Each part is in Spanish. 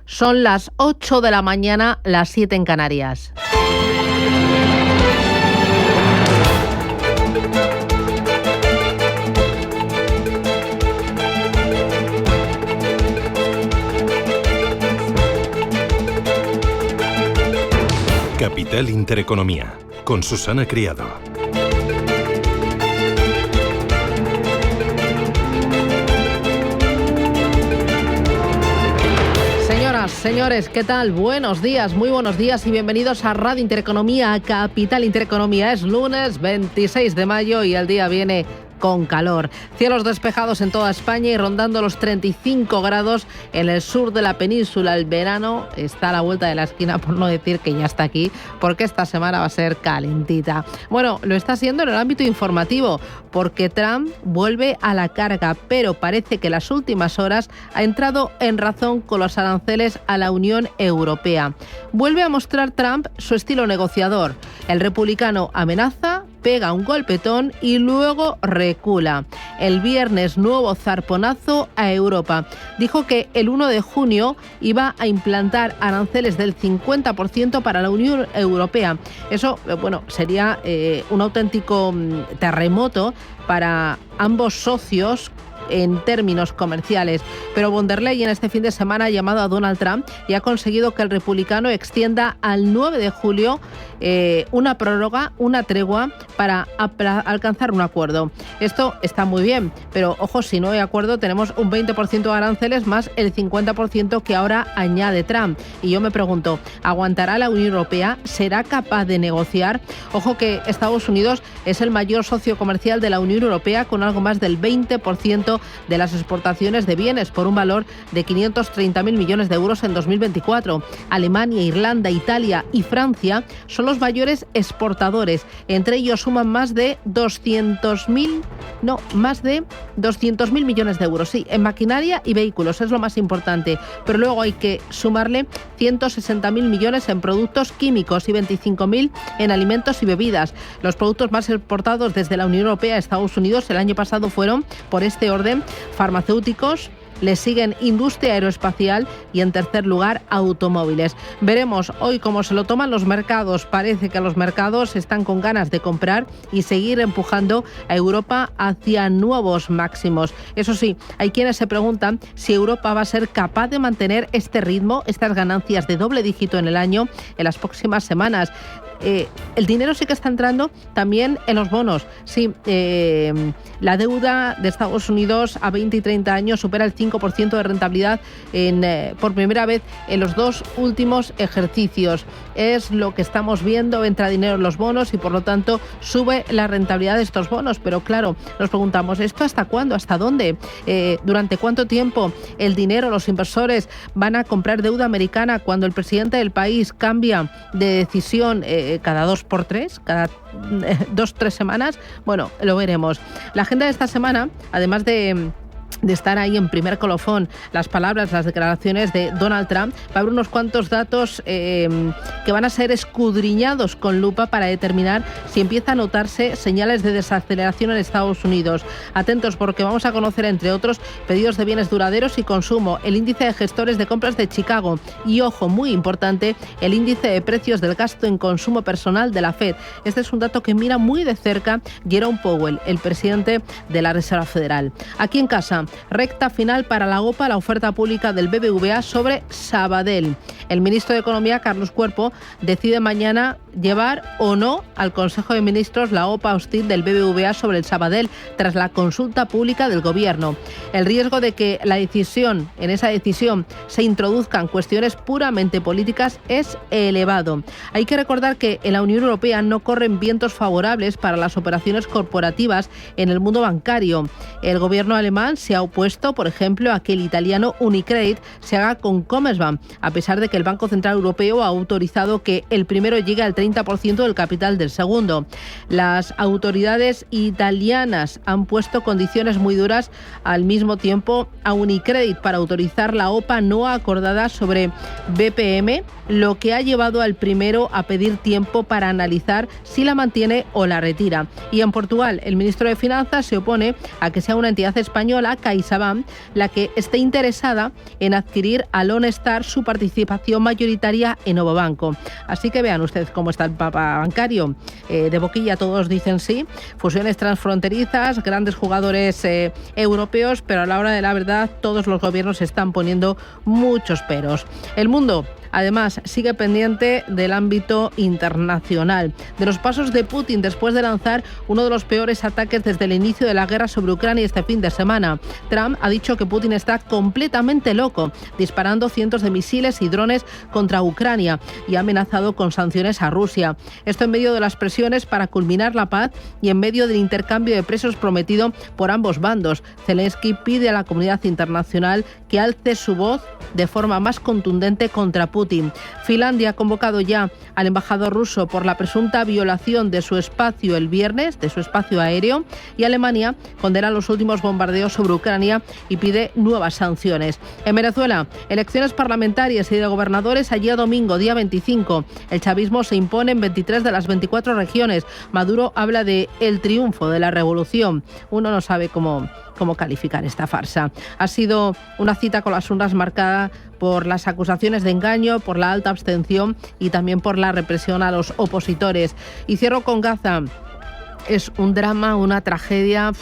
Son las 8 de la mañana, las 7 en Canarias. Capital Intereconomía, con Susana Criado. Señores, ¿qué tal? Buenos días, muy buenos días y bienvenidos a Radio Intereconomía, a Capital Intereconomía. Es lunes 26 de mayo y el día viene con calor. Cielos despejados en toda España y rondando los 35 grados en el sur de la península. El verano está a la vuelta de la esquina, por no decir que ya está aquí, porque esta semana va a ser calentita. Bueno, lo está siendo en el ámbito informativo, porque Trump vuelve a la carga, pero parece que en las últimas horas ha entrado en razón con los aranceles a la Unión Europea. Vuelve a mostrar Trump su estilo negociador. El republicano amenaza, pega un golpetón y luego recula. El viernes, nuevo zarponazo a Europa. Dijo que el 1 de junio iba a implantar aranceles del 50% para la Unión Europea. Eso, sería un auténtico terremoto para ambos socios en términos comerciales. Pero von der Leyen este fin de semana ha llamado a Donald Trump y ha conseguido que el republicano extienda al 9 de julio una prórroga, una tregua para alcanzar un acuerdo. Esto está muy bien, pero ojo, si no hay acuerdo tenemos un 20% de aranceles más el 50% que ahora añade Trump. Y yo me pregunto, ¿aguantará la Unión Europea? ¿Será capaz de negociar? Ojo que Estados Unidos es el mayor socio comercial de la Unión Europea con algo más del 20% de las exportaciones de bienes por un valor de 530.000 millones de euros en 2024. Alemania, Irlanda, Italia y Francia son los mayores exportadores. Entre ellos suman más de 200.000 millones de euros. Sí, en maquinaria y vehículos es lo más importante. Pero luego hay que sumarle 160.000 millones en productos químicos y 25.000 en alimentos y bebidas. Los productos más exportados desde la Unión Europea a Estados Unidos el año pasado fueron, por este orden, farmacéuticos. Le siguen industria aeroespacial y, en tercer lugar, automóviles. Veremos hoy cómo se lo toman los mercados. Parece que los mercados están con ganas de comprar y seguir empujando a Europa hacia nuevos máximos. Eso sí, hay quienes se preguntan si Europa va a ser capaz de mantener este ritmo, estas ganancias de doble dígito en el año, en las próximas semanas. El dinero sí que está entrando también en los bonos. Sí, la deuda de Estados Unidos a 20 y 30 años supera el 5% de rentabilidad por primera vez en los dos últimos ejercicios. Es lo que estamos viendo, entra dinero en los bonos y por lo tanto sube la rentabilidad de estos bonos. Pero claro, nos preguntamos, ¿esto hasta cuándo? ¿Hasta dónde? ¿Durante cuánto tiempo el dinero, los inversores van a comprar deuda americana cuando el presidente del país cambia de decisión cada 2x3, cada 2-3 semanas? Bueno, lo veremos. La agenda de esta semana, además de estar ahí en primer colofón las palabras, las declaraciones de Donald Trump, va a haber unos cuantos datos que van a ser escudriñados con lupa para determinar si empieza a notarse señales de desaceleración en Estados Unidos. Atentos, porque vamos a conocer, entre otros, pedidos de bienes duraderos y consumo, el índice de gestores de compras de Chicago y, ojo, muy importante, el índice de precios del gasto en consumo personal de la Fed. Este es un dato que mira muy de cerca Jerome Powell, el presidente de la Reserva Federal. Aquí en casa, recta final para la OPA, la oferta pública del BBVA sobre Sabadell. El ministro de Economía, Carlos Cuerpo, decide mañana llevar o no al Consejo de Ministros la OPA hostil del BBVA sobre el Sabadell tras la consulta pública del Gobierno. El riesgo de que en esa decisión se introduzcan cuestiones puramente políticas es elevado. Hay que recordar que en la Unión Europea no corren vientos favorables para las operaciones corporativas en el mundo bancario. El gobierno alemán se ha opuesto, por ejemplo, a que el italiano Unicredit se haga con Commerzbank, a pesar de que el Banco Central Europeo ha autorizado que el primero llegue al 30% del capital del segundo. Las autoridades italianas han puesto condiciones muy duras al mismo tiempo a Unicredit para autorizar la OPA no acordada sobre BPM, lo que ha llevado al primero a pedir tiempo para analizar si la mantiene o la retira. Y en Portugal, el ministro de Finanzas se opone a que sea una entidad española CaixaBank la que esté interesada en adquirir a Lone Star su participación mayoritaria en Novo Banco. Así que vean ustedes cómo está el mapa bancario. De boquilla todos dicen sí, fusiones transfronterizas, grandes jugadores europeos, pero a la hora de la verdad todos los gobiernos están poniendo muchos peros. El mundo, además, sigue pendiente del ámbito internacional, de los pasos de Putin después de lanzar uno de los peores ataques desde el inicio de la guerra sobre Ucrania este fin de semana. Trump ha dicho que Putin está completamente loco, disparando cientos de misiles y drones contra Ucrania y ha amenazado con sanciones a Rusia. Esto en medio de las presiones para culminar la paz y en medio del intercambio de presos prometido por ambos bandos. Zelensky pide a la comunidad internacional que alce su voz de forma más contundente contra Putin. Finlandia ha convocado ya al embajador ruso por la presunta violación de su espacio el viernes, de su espacio aéreo, y Alemania condena los últimos bombardeos sobre Ucrania y pide nuevas sanciones. En Venezuela, elecciones parlamentarias y de gobernadores ayer domingo, día 25. El chavismo se impone en 23 de las 24 regiones. Maduro habla de el triunfo de la revolución. Uno no sabe cómo calificar esta farsa. Ha sido una cita con las urnas marcada por las acusaciones de engaño, por la alta abstención y también por la represión a los opositores. Y cierro con Gaza. Es un drama, una tragedia.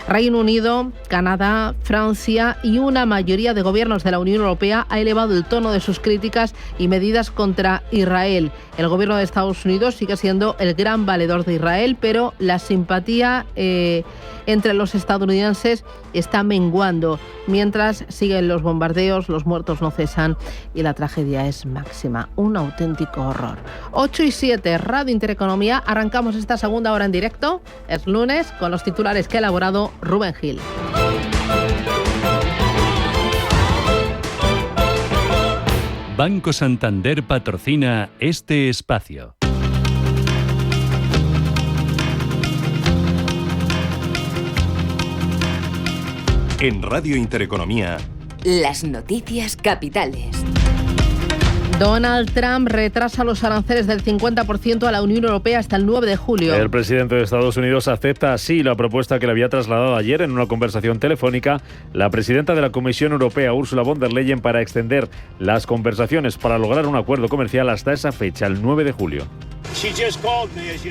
Reino Unido, Canadá, Francia y una mayoría de gobiernos de la Unión Europea ha elevado el tono de sus críticas y medidas contra Israel. El gobierno de Estados Unidos sigue siendo el gran valedor de Israel, pero la simpatía entre los estadounidenses está menguando. Mientras siguen los bombardeos, los muertos no cesan y la tragedia es máxima. Un auténtico horror. 8:07, Radio Intereconomía. Arrancamos esta segunda hora en directo. Es lunes con los titulares que ha elaborado Rubén Gil. Banco Santander patrocina este espacio. En Radio Intereconomía, las noticias capitales. Donald Trump retrasa los aranceles del 50% a la Unión Europea hasta el 9 de julio. El presidente de Estados Unidos acepta así la propuesta que le había trasladado ayer en una conversación telefónica la presidenta de la Comisión Europea, Ursula von der Leyen, para extender las conversaciones para lograr un acuerdo comercial hasta esa fecha, el 9 de julio.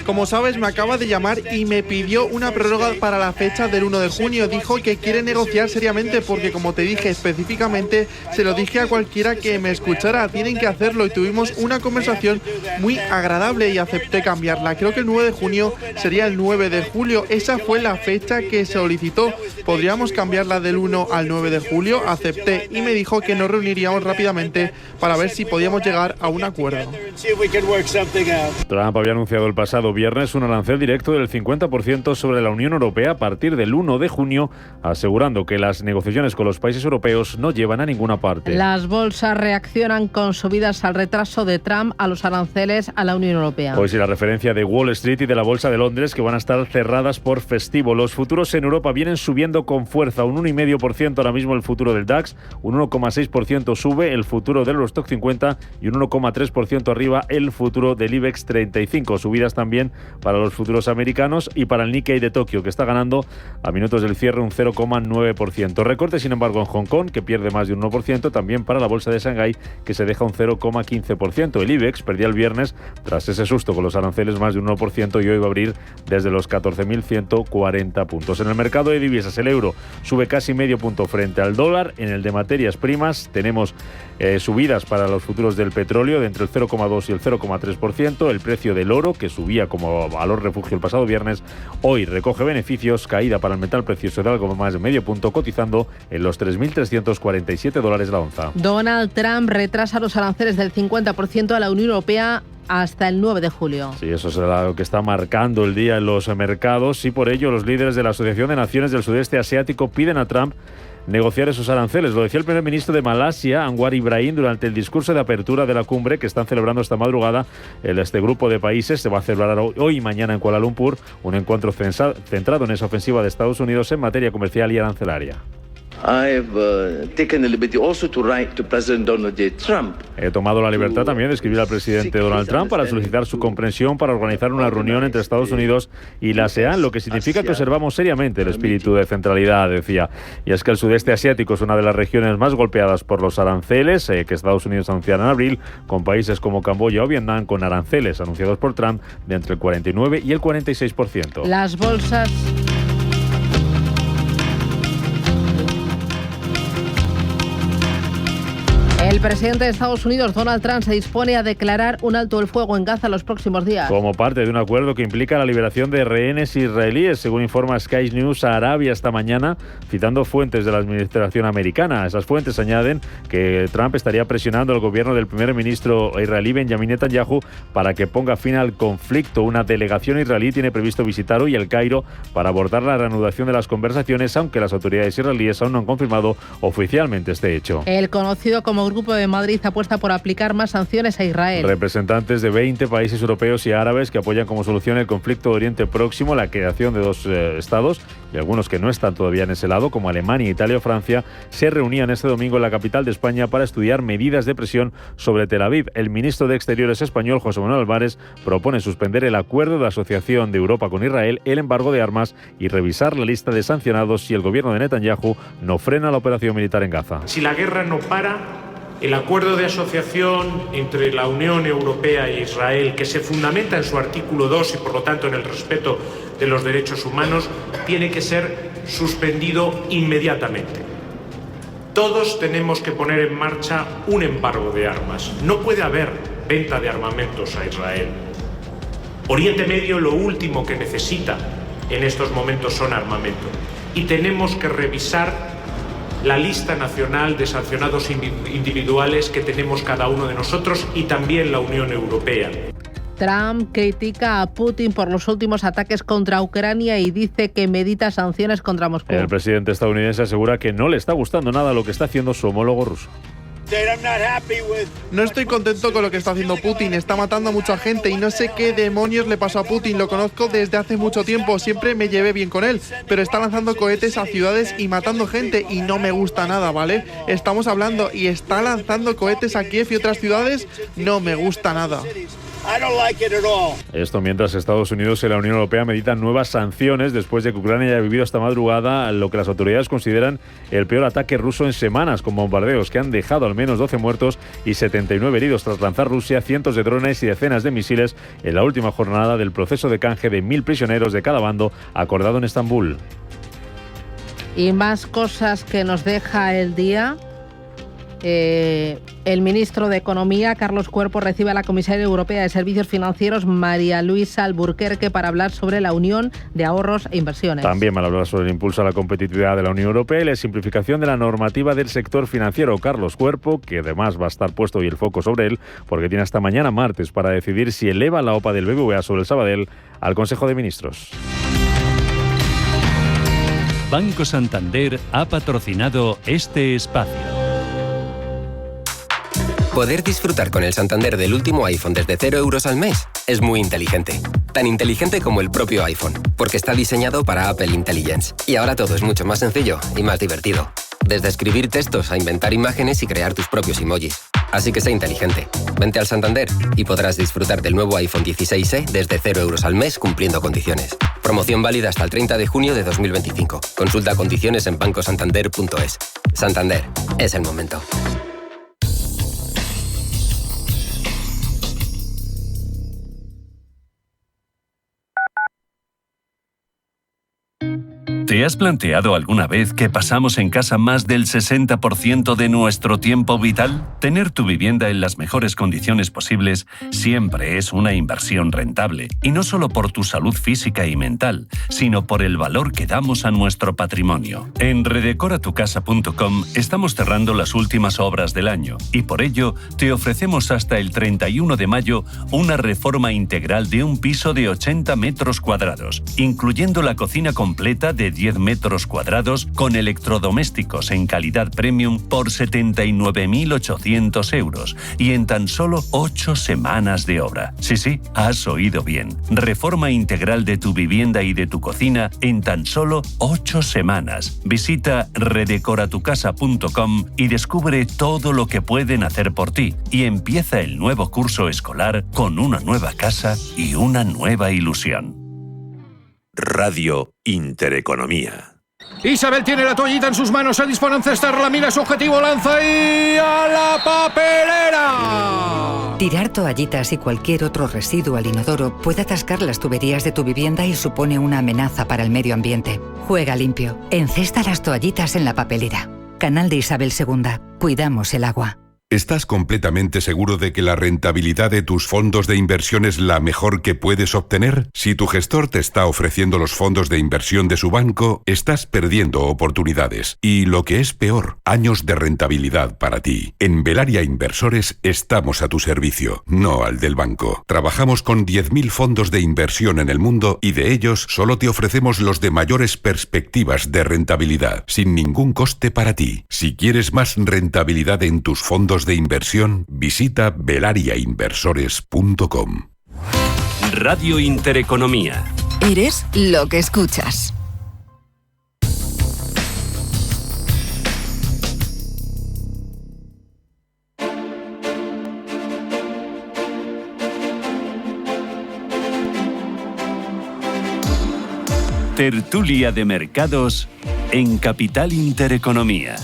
Como sabes, me acaba de llamar y me pidió una prórroga para la fecha del 1 de junio. Dijo que quiere negociar seriamente porque, como te dije específicamente, se lo dije a cualquiera que me escuchara. Tienen que hacerlo y tuvimos una conversación muy agradable y acepté cambiarla. Creo que el 9 de junio sería el 9 de julio. Esa fue la fecha que solicitó. ¿Podríamos cambiarla del 1 al 9 de julio? Acepté y me dijo que nos reuniríamos rápidamente para ver si podíamos llegar a un acuerdo. Trump había anunciado el pasado viernes un arancel directo del 50% sobre la Unión Europea a partir del 1 de junio, asegurando que las negociaciones con los países europeos no llevan a ninguna parte. Las bolsas reaccionan con subidas al retraso de Trump a los aranceles a la Unión Europea. Hoy sí, la referencia de Wall Street y de la Bolsa de Londres, que van a estar cerradas por festivo. Los futuros en Europa vienen subiendo con fuerza, un 1,5% ahora mismo el futuro del DAX, un 1,6% sube el futuro del Eurostoxx 50 y un 1,3% arriba el futuro del IBEX 35. Subidas también para los futuros americanos y para el Nikkei de Tokio, que está ganando a minutos del cierre un 0,9%. Recorte, sin embargo, en Hong Kong, que pierde más de un 1%, también para la bolsa de Shanghái, que se deja un 0,15%. El IBEX perdía el viernes tras ese susto con los aranceles más de un 1% y hoy va a abrir desde los 14.140 puntos. En el mercado de divisas, el euro sube casi medio punto frente al dólar. En el de materias primas tenemos subidas para los futuros del petróleo de entre el 0,2 y el 0,3%. El precio del oro, que subía como valor refugio el pasado viernes, hoy recoge beneficios, caída para el metal precioso de algo más de medio punto, cotizando en los $3.347 la onza. Donald Trump retrasa los aranceles del 50% a la Unión Europea hasta el 9 de julio. Sí, eso es lo que está marcando el día en los mercados y por ello los líderes de la Asociación de Naciones del Sudeste Asiático piden a Trump negociar esos aranceles. Lo decía el primer ministro de Malasia, Anwar Ibrahim, durante el discurso de apertura de la cumbre que están celebrando esta madrugada. Este grupo de países se va a celebrar hoy y mañana en Kuala Lumpur, un encuentro centrado en esa ofensiva de Estados Unidos en materia comercial y arancelaria. He tomado la libertad también de escribir al presidente Donald Trump para solicitar su comprensión para organizar una reunión entre Estados Unidos y la ASEAN, lo que significa que observamos seriamente el espíritu de centralidad, decía. Y es que el sudeste asiático es una de las regiones más golpeadas por los aranceles que Estados Unidos anunciará en abril, con países como Camboya o Vietnam con aranceles anunciados por Trump de entre el 49 y el 46%. Las bolsas... El presidente de Estados Unidos, Donald Trump, se dispone a declarar un alto el fuego en Gaza los próximos días. Como parte de un acuerdo que implica la liberación de rehenes israelíes, según informa Sky News a Arabia esta mañana, citando fuentes de la administración americana. Esas fuentes añaden que Trump estaría presionando al gobierno del primer ministro israelí Benjamin Netanyahu para que ponga fin al conflicto. Una delegación israelí tiene previsto visitar hoy El Cairo para abordar la reanudación de las conversaciones, aunque las autoridades israelíes aún no han confirmado oficialmente este hecho. El conocido como Grupo de Madrid apuesta por aplicar más sanciones a Israel. Representantes de 20 países europeos y árabes que apoyan como solución el conflicto de Oriente Próximo, la creación de dos estados, y algunos que no están todavía en ese lado, como Alemania, Italia o Francia, se reunían este domingo en la capital de España para estudiar medidas de presión sobre Tel Aviv. El ministro de Exteriores español, José Manuel Álvarez, propone suspender el acuerdo de la Asociación de Europa con Israel, el embargo de armas y revisar la lista de sancionados si el gobierno de Netanyahu no frena la operación militar en Gaza. Si la guerra no para, el acuerdo de asociación entre la Unión Europea e Israel, que se fundamenta en su artículo 2 y por lo tanto en el respeto de los derechos humanos, tiene que ser suspendido inmediatamente. Todos tenemos que poner en marcha un embargo de armas. No puede haber venta de armamentos a Israel. Oriente Medio lo último que necesita en estos momentos son armamento. Y tenemos que revisar la lista nacional de sancionados individuales que tenemos cada uno de nosotros y también la Unión Europea. Trump critica a Putin por los últimos ataques contra Ucrania y dice que medita sanciones contra Moscú. El presidente estadounidense asegura que no le está gustando nada lo que está haciendo su homólogo ruso. No estoy contento con lo que está haciendo Putin, está matando a mucha gente y no sé qué demonios le pasó a Putin, lo conozco desde hace mucho tiempo, siempre me llevé bien con él, pero está lanzando cohetes a ciudades y matando gente y no me gusta nada, ¿vale? Estamos hablando y está lanzando cohetes a Kiev y otras ciudades, no me gusta nada. Esto mientras Estados Unidos y la Unión Europea meditan nuevas sanciones después de que Ucrania haya vivido esta madrugada lo que las autoridades consideran el peor ataque ruso en semanas, con bombardeos que han dejado al menos 12 muertos y 79 heridos tras lanzar Rusia cientos de drones y decenas de misiles en la última jornada del proceso de canje de 1.000 prisioneros de cada bando acordado en Estambul. Y más cosas que nos deja el día. El ministro de Economía, Carlos Cuerpo, recibe a la comisaria europea de Servicios Financieros, María Luisa Alburquerque, para hablar sobre la Unión de Ahorros e Inversiones. También van a hablar sobre el impulso a la competitividad de la Unión Europea y la simplificación de la normativa del sector financiero. Carlos Cuerpo, que además va a estar puesto hoy el foco sobre él, porque tiene hasta mañana martes para decidir si eleva la OPA del BBVA sobre el Sabadell al Consejo de Ministros. Banco Santander ha patrocinado este espacio. Poder disfrutar con el Santander del último iPhone desde 0 euros al mes es muy inteligente. Tan inteligente como el propio iPhone, porque está diseñado para Apple Intelligence. Y ahora todo es mucho más sencillo y más divertido. Desde escribir textos a inventar imágenes y crear tus propios emojis. Así que sé inteligente. Vente al Santander y podrás disfrutar del nuevo iPhone 16e desde 0 euros al mes cumpliendo condiciones. Promoción válida hasta el 30 de junio de 2025. Consulta condiciones en bancosantander.es. Santander, es el momento. ¿Te has planteado alguna vez que pasamos en casa más del 60% de nuestro tiempo vital? Tener tu vivienda en las mejores condiciones posibles siempre es una inversión rentable, y no solo por tu salud física y mental, sino por el valor que damos a nuestro patrimonio. En redecoratucasa.com estamos cerrando las últimas obras del año y por ello te ofrecemos hasta el 31 de mayo una reforma integral de un piso de 80 metros cuadrados, incluyendo la cocina completa de 10 10 metros cuadrados con electrodomésticos en calidad premium por 79.800 euros y en tan solo 8 semanas de obra. Sí, has oído bien. Reforma integral de tu vivienda y de tu cocina en tan solo 8 semanas. Visita redecoratucasa.com y descubre todo lo que pueden hacer por ti y empieza el nuevo curso escolar con una nueva casa y una nueva ilusión. Radio Intereconomía. Isabel tiene la toallita en sus manos, se dispone a encestar, la mira su objetivo, lanza y ¡a la papelera! Tirar toallitas y cualquier otro residuo al inodoro puede atascar las tuberías de tu vivienda y supone una amenaza para el medio ambiente. Juega limpio. Encesta las toallitas en la papelera. Canal de Isabel II. Cuidamos el agua. ¿Estás completamente seguro de que la rentabilidad de tus fondos de inversión es la mejor que puedes obtener? Si tu gestor te está ofreciendo los fondos de inversión de su banco, estás perdiendo oportunidades. Y lo que es peor, años de rentabilidad para ti. En Velaria Inversores estamos a tu servicio, no al del banco. Trabajamos con 10.000 fondos de inversión en el mundo y de ellos solo te ofrecemos los de mayores perspectivas de rentabilidad, sin ningún coste para ti. Si quieres más rentabilidad en tus fondos de inversión, visita velariainversores.com. Radio Intereconomía. Eres lo que escuchas. Tertulia de mercados en Capital Intereconomía.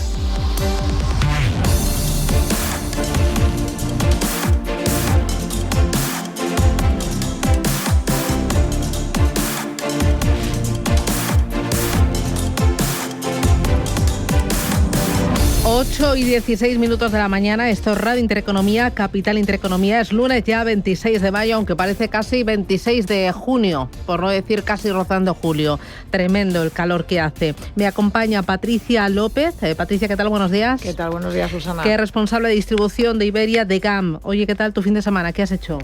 Y 16 minutos de la mañana, esto es Radio Intereconomía, Capital Intereconomía. Es lunes ya 26 de mayo, aunque parece casi 26 de junio, por no decir casi rozando julio. Tremendo el calor que hace. Me acompaña Patricia López. Patricia, ¿qué tal? Buenos días. ¿Qué tal? Buenos días, Susana. Que es responsable de distribución de Iberia de GAM. Oye, ¿qué tal tu fin de semana? ¿Qué has hecho?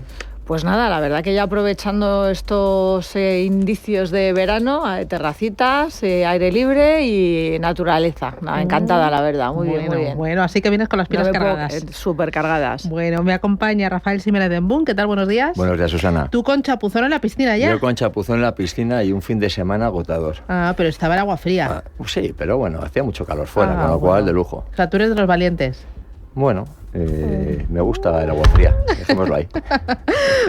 Pues nada, la verdad que ya aprovechando estos indicios de verano, terracitas, aire libre y naturaleza. Nada, encantada, la verdad, muy bien, muy bien. Bueno, así que vienes con las pilas cargadas. Súper cargadas. Bueno, me acompaña Rafael Jiménez de Embún. ¿Qué tal? Buenos días. Buenos días, Susana. ¿Tú con chapuzón en la piscina ya? Yo con chapuzón en la piscina y un fin de semana agotador. Ah, pero estaba el agua fría. Sí, pero bueno, hacía mucho calor fuera, con lo cual de lujo. O sea, tú eres de los valientes. Bueno, me gusta el agua fría, dejémoslo ahí.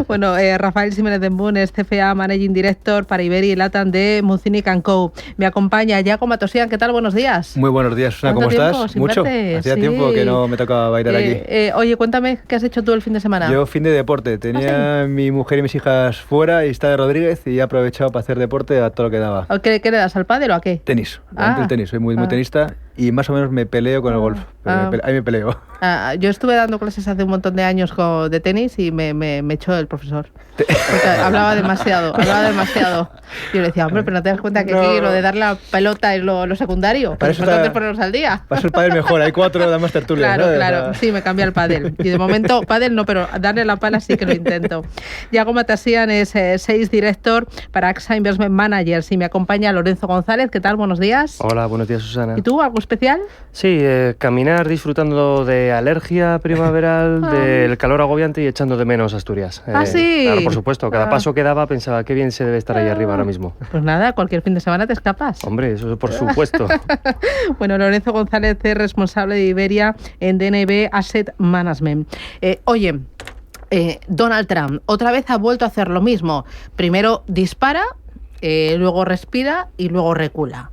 Bueno, Rafael Jiménez de Embún es CFA Managing Director para Iberia y LATAM de Mucinic & Co. Me acompaña Yago Matosian. ¿Qué tal? Buenos días. Muy buenos días, Susana. ¿Cómo estás? Mucho. Hacía tiempo que no me tocaba bailar aquí. Oye, cuéntame, ¿qué has hecho tú el fin de semana? Yo, fin de deporte. Tenía mi mujer y mis hijas fuera y está de Rodríguez y he aprovechado para hacer deporte a todo lo que daba. ¿Qué le das, al pádel o a qué? Tenis. El tenis. Soy muy tenista y más o menos me peleo con el golf. Ahí me peleo. Yo estuve dando clases hace un montón de años de tenis y me echó el profesor. Porque hablaba demasiado. Yo le decía, hombre, pero no te das cuenta que aquí lo de dar la pelota es lo secundario. Para eso es ponernos al día. Para eso el pádel mejor, hay 4 damas tertulias. Claro, sí, me cambia el pádel. Y de momento, pádel no, pero darle la pala sí que lo intento. Yago Matosian es Sales Director para AXA Investment Managers y me acompaña Lorenzo González. ¿Qué tal? Buenos días. Hola, buenos días, Susana. ¿Y tú, algo especial? Sí, caminar disfrutando de alergia primaveral, del calor agobiante y echando de menos Asturias. Sí. Claro, por supuesto, cada paso que daba pensaba qué bien se debe estar ahí arriba ahora mismo. Pues nada, cualquier fin de semana te escapas. Hombre, eso por supuesto. Bueno, Lorenzo González es responsable de Iberia en DNB Asset Management. Oye, Donald Trump otra vez ha vuelto a hacer lo mismo. Primero dispara, luego respira y luego recula.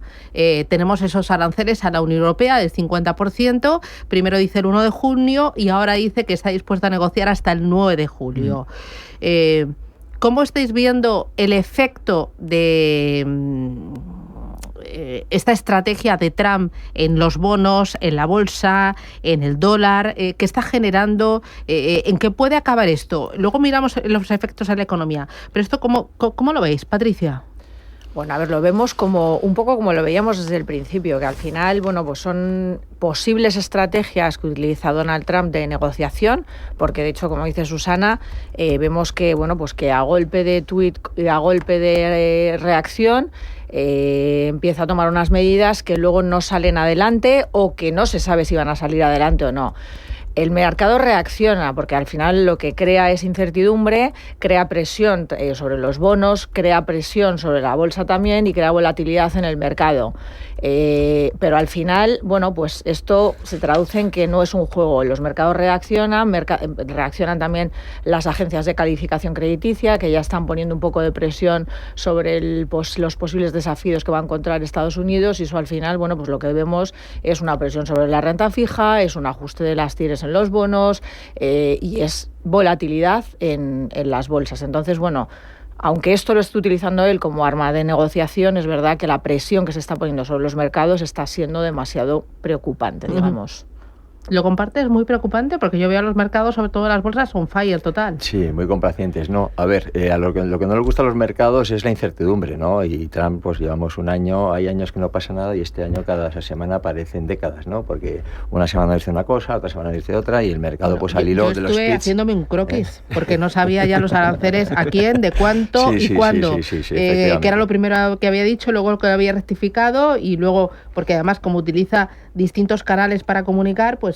Tenemos esos aranceles a la Unión Europea del 50%, primero dice el 1 de junio y ahora dice que está dispuesto a negociar hasta el 9 de julio. ¿Cómo estáis viendo el efecto de esta estrategia de Trump en los bonos, en la bolsa, en el dólar, que está generando, en qué puede acabar esto? Luego miramos los efectos en la economía. Pero esto, ¿cómo lo veis, Patricia? Bueno, a ver, lo vemos como un poco como lo veíamos desde el principio, que al final, bueno, pues son posibles estrategias que utiliza Donald Trump de negociación, porque de hecho, como dice Susana, vemos que, bueno, pues que a golpe de tuit, a golpe de reacción, empieza a tomar unas medidas que luego no salen adelante o que no se sabe si van a salir adelante o no. El mercado reacciona porque al final lo que crea es incertidumbre, crea presión sobre los bonos, crea presión sobre la bolsa también y crea volatilidad en el mercado. Pero al final, bueno, pues esto se traduce en que no es un juego. Los mercados reaccionan también las agencias de calificación crediticia, que ya están poniendo un poco de presión sobre los posibles desafíos que va a encontrar Estados Unidos, y eso al final, bueno, pues lo que vemos es una presión sobre la renta fija, es un ajuste de las TIRs en los bonos y es volatilidad en las bolsas. Entonces, bueno, aunque esto lo esté utilizando él como arma de negociación, es verdad que la presión que se está poniendo sobre los mercados está siendo demasiado preocupante, digamos. ¿Lo compartes? Muy preocupante, porque yo veo a los mercados, sobre todo las bolsas, on fire total. Sí, muy complacientes, ¿no? A ver, lo que no les gusta a los mercados es la incertidumbre, ¿no? Y Trump, pues llevamos un año, hay años que no pasa nada y este año cada semana parecen décadas, ¿no? Porque una semana dice una cosa, otra semana dice otra y el mercado, pues al hilo de los estuve haciéndome un croquis, porque no sabía ya los aranceles a quién, de cuánto y cuándo. Que era lo primero que había dicho, luego lo que había rectificado y luego, porque además como utiliza distintos canales para comunicar, pues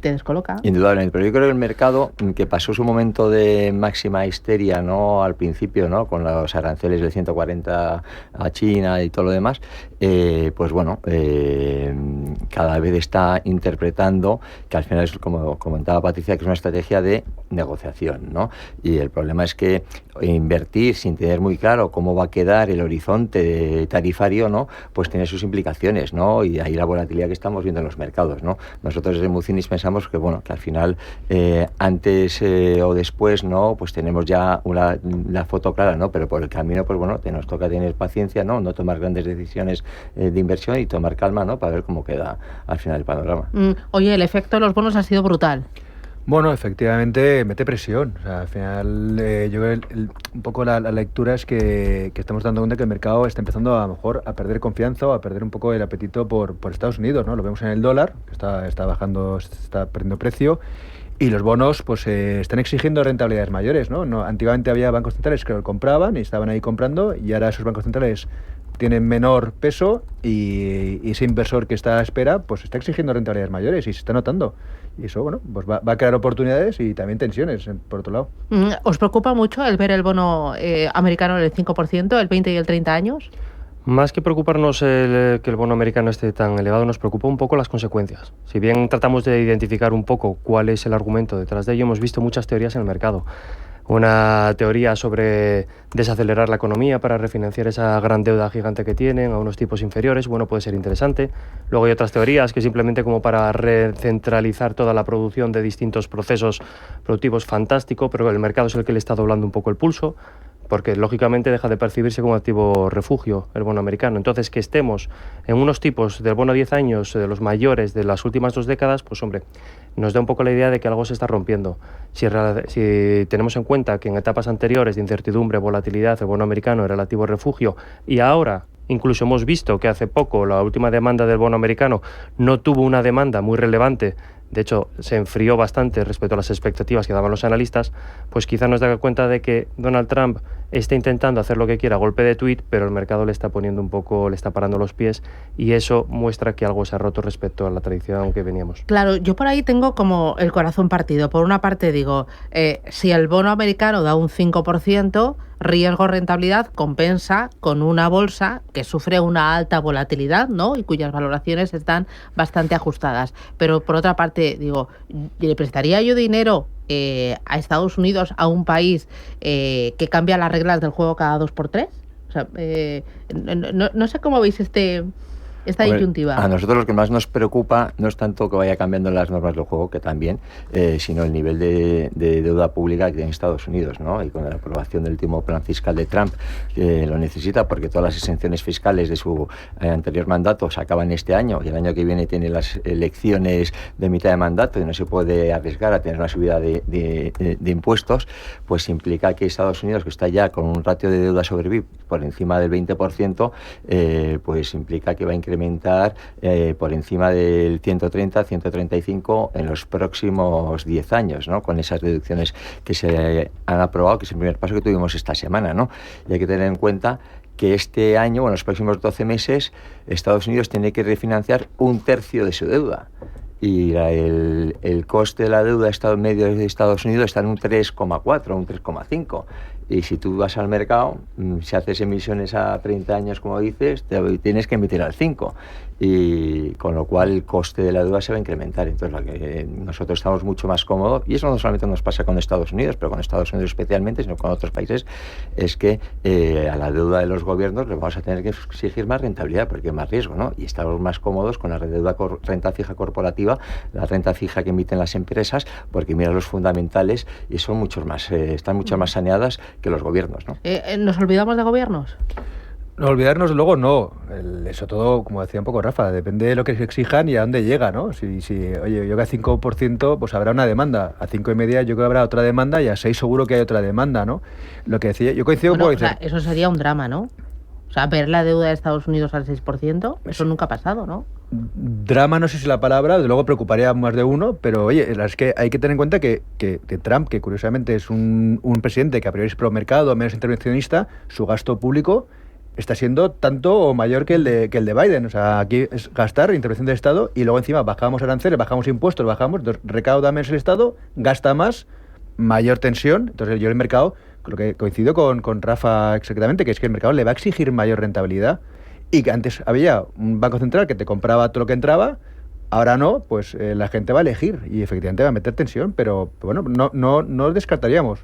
te descoloca. Indudablemente, pero yo creo que el mercado, que pasó su momento de máxima histeria, ¿no? Al principio, ¿no? Con los aranceles del 140 a China y todo lo demás, pues bueno, cada vez está interpretando que al final es, como comentaba Patricia, que es una estrategia de negociación, ¿no? Y el problema es que invertir sin tener muy claro cómo va a quedar el horizonte tarifario, ¿no? Pues tiene sus implicaciones, ¿no? Y ahí la volatilidad que estamos viendo en los mercados, ¿no? Nosotros desde Mucinis pensamos que, bueno, que al final antes o después, ¿no? Pues tenemos ya la foto clara, ¿no? Pero por el camino, pues bueno, nos toca tener paciencia, ¿no? No tomar grandes decisiones de inversión y tomar calma, ¿no? Para ver cómo queda al final el panorama. Oye, el efecto de los bonos ha sido brutal. Bueno, efectivamente mete presión. O sea, al final yo creo un poco la lectura es que estamos dando cuenta que el mercado está empezando a lo mejor a perder confianza o a perder un poco el apetito por Estados Unidos, ¿no? Lo vemos en el dólar, que está bajando, está perdiendo precio, y los bonos pues están exigiendo rentabilidades mayores, ¿no? Antiguamente había bancos centrales que lo compraban y estaban ahí comprando, y ahora esos bancos centrales tienen menor peso y ese inversor que está a espera pues está exigiendo rentabilidades mayores y se está notando. Y eso, bueno, pues va a crear oportunidades y también tensiones, por otro lado. ¿Os preocupa mucho el ver el bono americano del 5%, el 20 y el 30 años? Más que preocuparnos que el bono americano esté tan elevado, nos preocupa un poco las consecuencias. Si bien tratamos de identificar un poco cuál es el argumento detrás de ello, hemos visto muchas teorías en el mercado. Una teoría sobre desacelerar la economía para refinanciar esa gran deuda gigante que tienen a unos tipos inferiores, bueno, puede ser interesante. Luego hay otras teorías que simplemente como para recentralizar toda la producción de distintos procesos productivos, fantástico, pero el mercado es el que le está doblando un poco el pulso, porque lógicamente deja de percibirse como activo refugio el bono americano. Entonces, que estemos en unos tipos del bono a 10 años, de los mayores de las últimas 2 décadas, pues hombre, nos da un poco la idea de que algo se está rompiendo. Si tenemos en cuenta que en etapas anteriores de incertidumbre, volatilidad, el bono americano era el activo refugio, y ahora incluso hemos visto que hace poco la última demanda del bono americano no tuvo una demanda muy relevante, de hecho se enfrió bastante respecto a las expectativas que daban los analistas, pues quizá nos da cuenta de que Donald Trump está intentando hacer lo que quiera a golpe de tuit, pero el mercado le está poniendo un poco, le está parando los pies, y eso muestra que algo se ha roto respecto a la tradición que veníamos. Claro, yo por ahí tengo como el corazón partido. Por una parte digo, si el bono americano da un 5%, riesgo-rentabilidad compensa con una bolsa que sufre una alta volatilidad, ¿no? Y cuyas valoraciones están bastante ajustadas. Pero por otra parte digo, ¿le prestaría yo dinero a Estados Unidos, a un país que cambia las reglas del juego cada 2x3? O sea, no sé cómo veis este esta disyuntiva? A nosotros lo que más nos preocupa no es tanto que vaya cambiando las normas del juego, que también, sino el nivel de deuda pública que tiene Estados Unidos, ¿no? Y con la aprobación del último plan fiscal de Trump, lo necesita porque todas las exenciones fiscales de su anterior mandato se acaban este año y el año que viene tiene las elecciones de mitad de mandato y no se puede arriesgar a tener una subida de impuestos, pues implica que Estados Unidos, que está ya con un ratio de deuda sobre PIB por encima del 20%, pues implica que va a incrementar por encima del 130-135 en los próximos 10 años, ¿no? Con esas deducciones que se han aprobado, que es el primer paso que tuvimos esta semana, ¿no? Y hay que tener en cuenta que este año, o en los próximos 12 meses, Estados Unidos tiene que refinanciar un tercio de su deuda. Y el coste de la deuda medio de Estados Unidos está en un 3,4, un 3,5. Y si tú vas al mercado, si haces emisiones a 30 años, como dices, tienes que emitir al 5. Y con lo cual el coste de la deuda se va a incrementar. Entonces, nosotros estamos mucho más cómodos, y eso no solamente nos pasa con Estados Unidos, pero con Estados Unidos especialmente, sino con otros países, es que a la deuda de los gobiernos les vamos a tener que exigir más rentabilidad, porque hay más riesgo, ¿no? Y estamos más cómodos con la deuda renta fija corporativa, la renta fija que emiten las empresas, porque mira los fundamentales y son muchos más, están mucho más saneadas que los gobiernos, ¿no? ¿Nos olvidamos de gobiernos? No olvidarnos luego no, eso todo, como decía un poco Rafa, depende de lo que se exijan y a dónde llega, ¿no? Si oye, yo que a 5%, pues habrá una demanda, a 5,5 yo creo que habrá otra demanda y a 6 seguro que hay otra demanda, ¿no? Lo que decía, yo coincido con... O sea, eso sería un drama, ¿no? O sea, ver la deuda de Estados Unidos al 6%, eso nunca ha pasado, ¿no? Drama no sé si es la palabra, desde luego preocuparía a más de uno, pero oye, es que hay que tener en cuenta que Trump, que curiosamente es un presidente que a priori es pro mercado, menos intervencionista, su gasto público está siendo tanto o mayor que el de Biden. O sea, aquí es gastar, intervención del Estado, y luego encima bajamos aranceles, bajamos impuestos, recauda menos el Estado, gasta más, mayor tensión. Entonces yo el mercado, lo que coincido con Rafa exactamente, que es que el mercado le va a exigir mayor rentabilidad, y que antes había un banco central que te compraba todo lo que entraba, ahora no, pues la gente va a elegir y efectivamente va a meter tensión, pero bueno, no lo descartaríamos.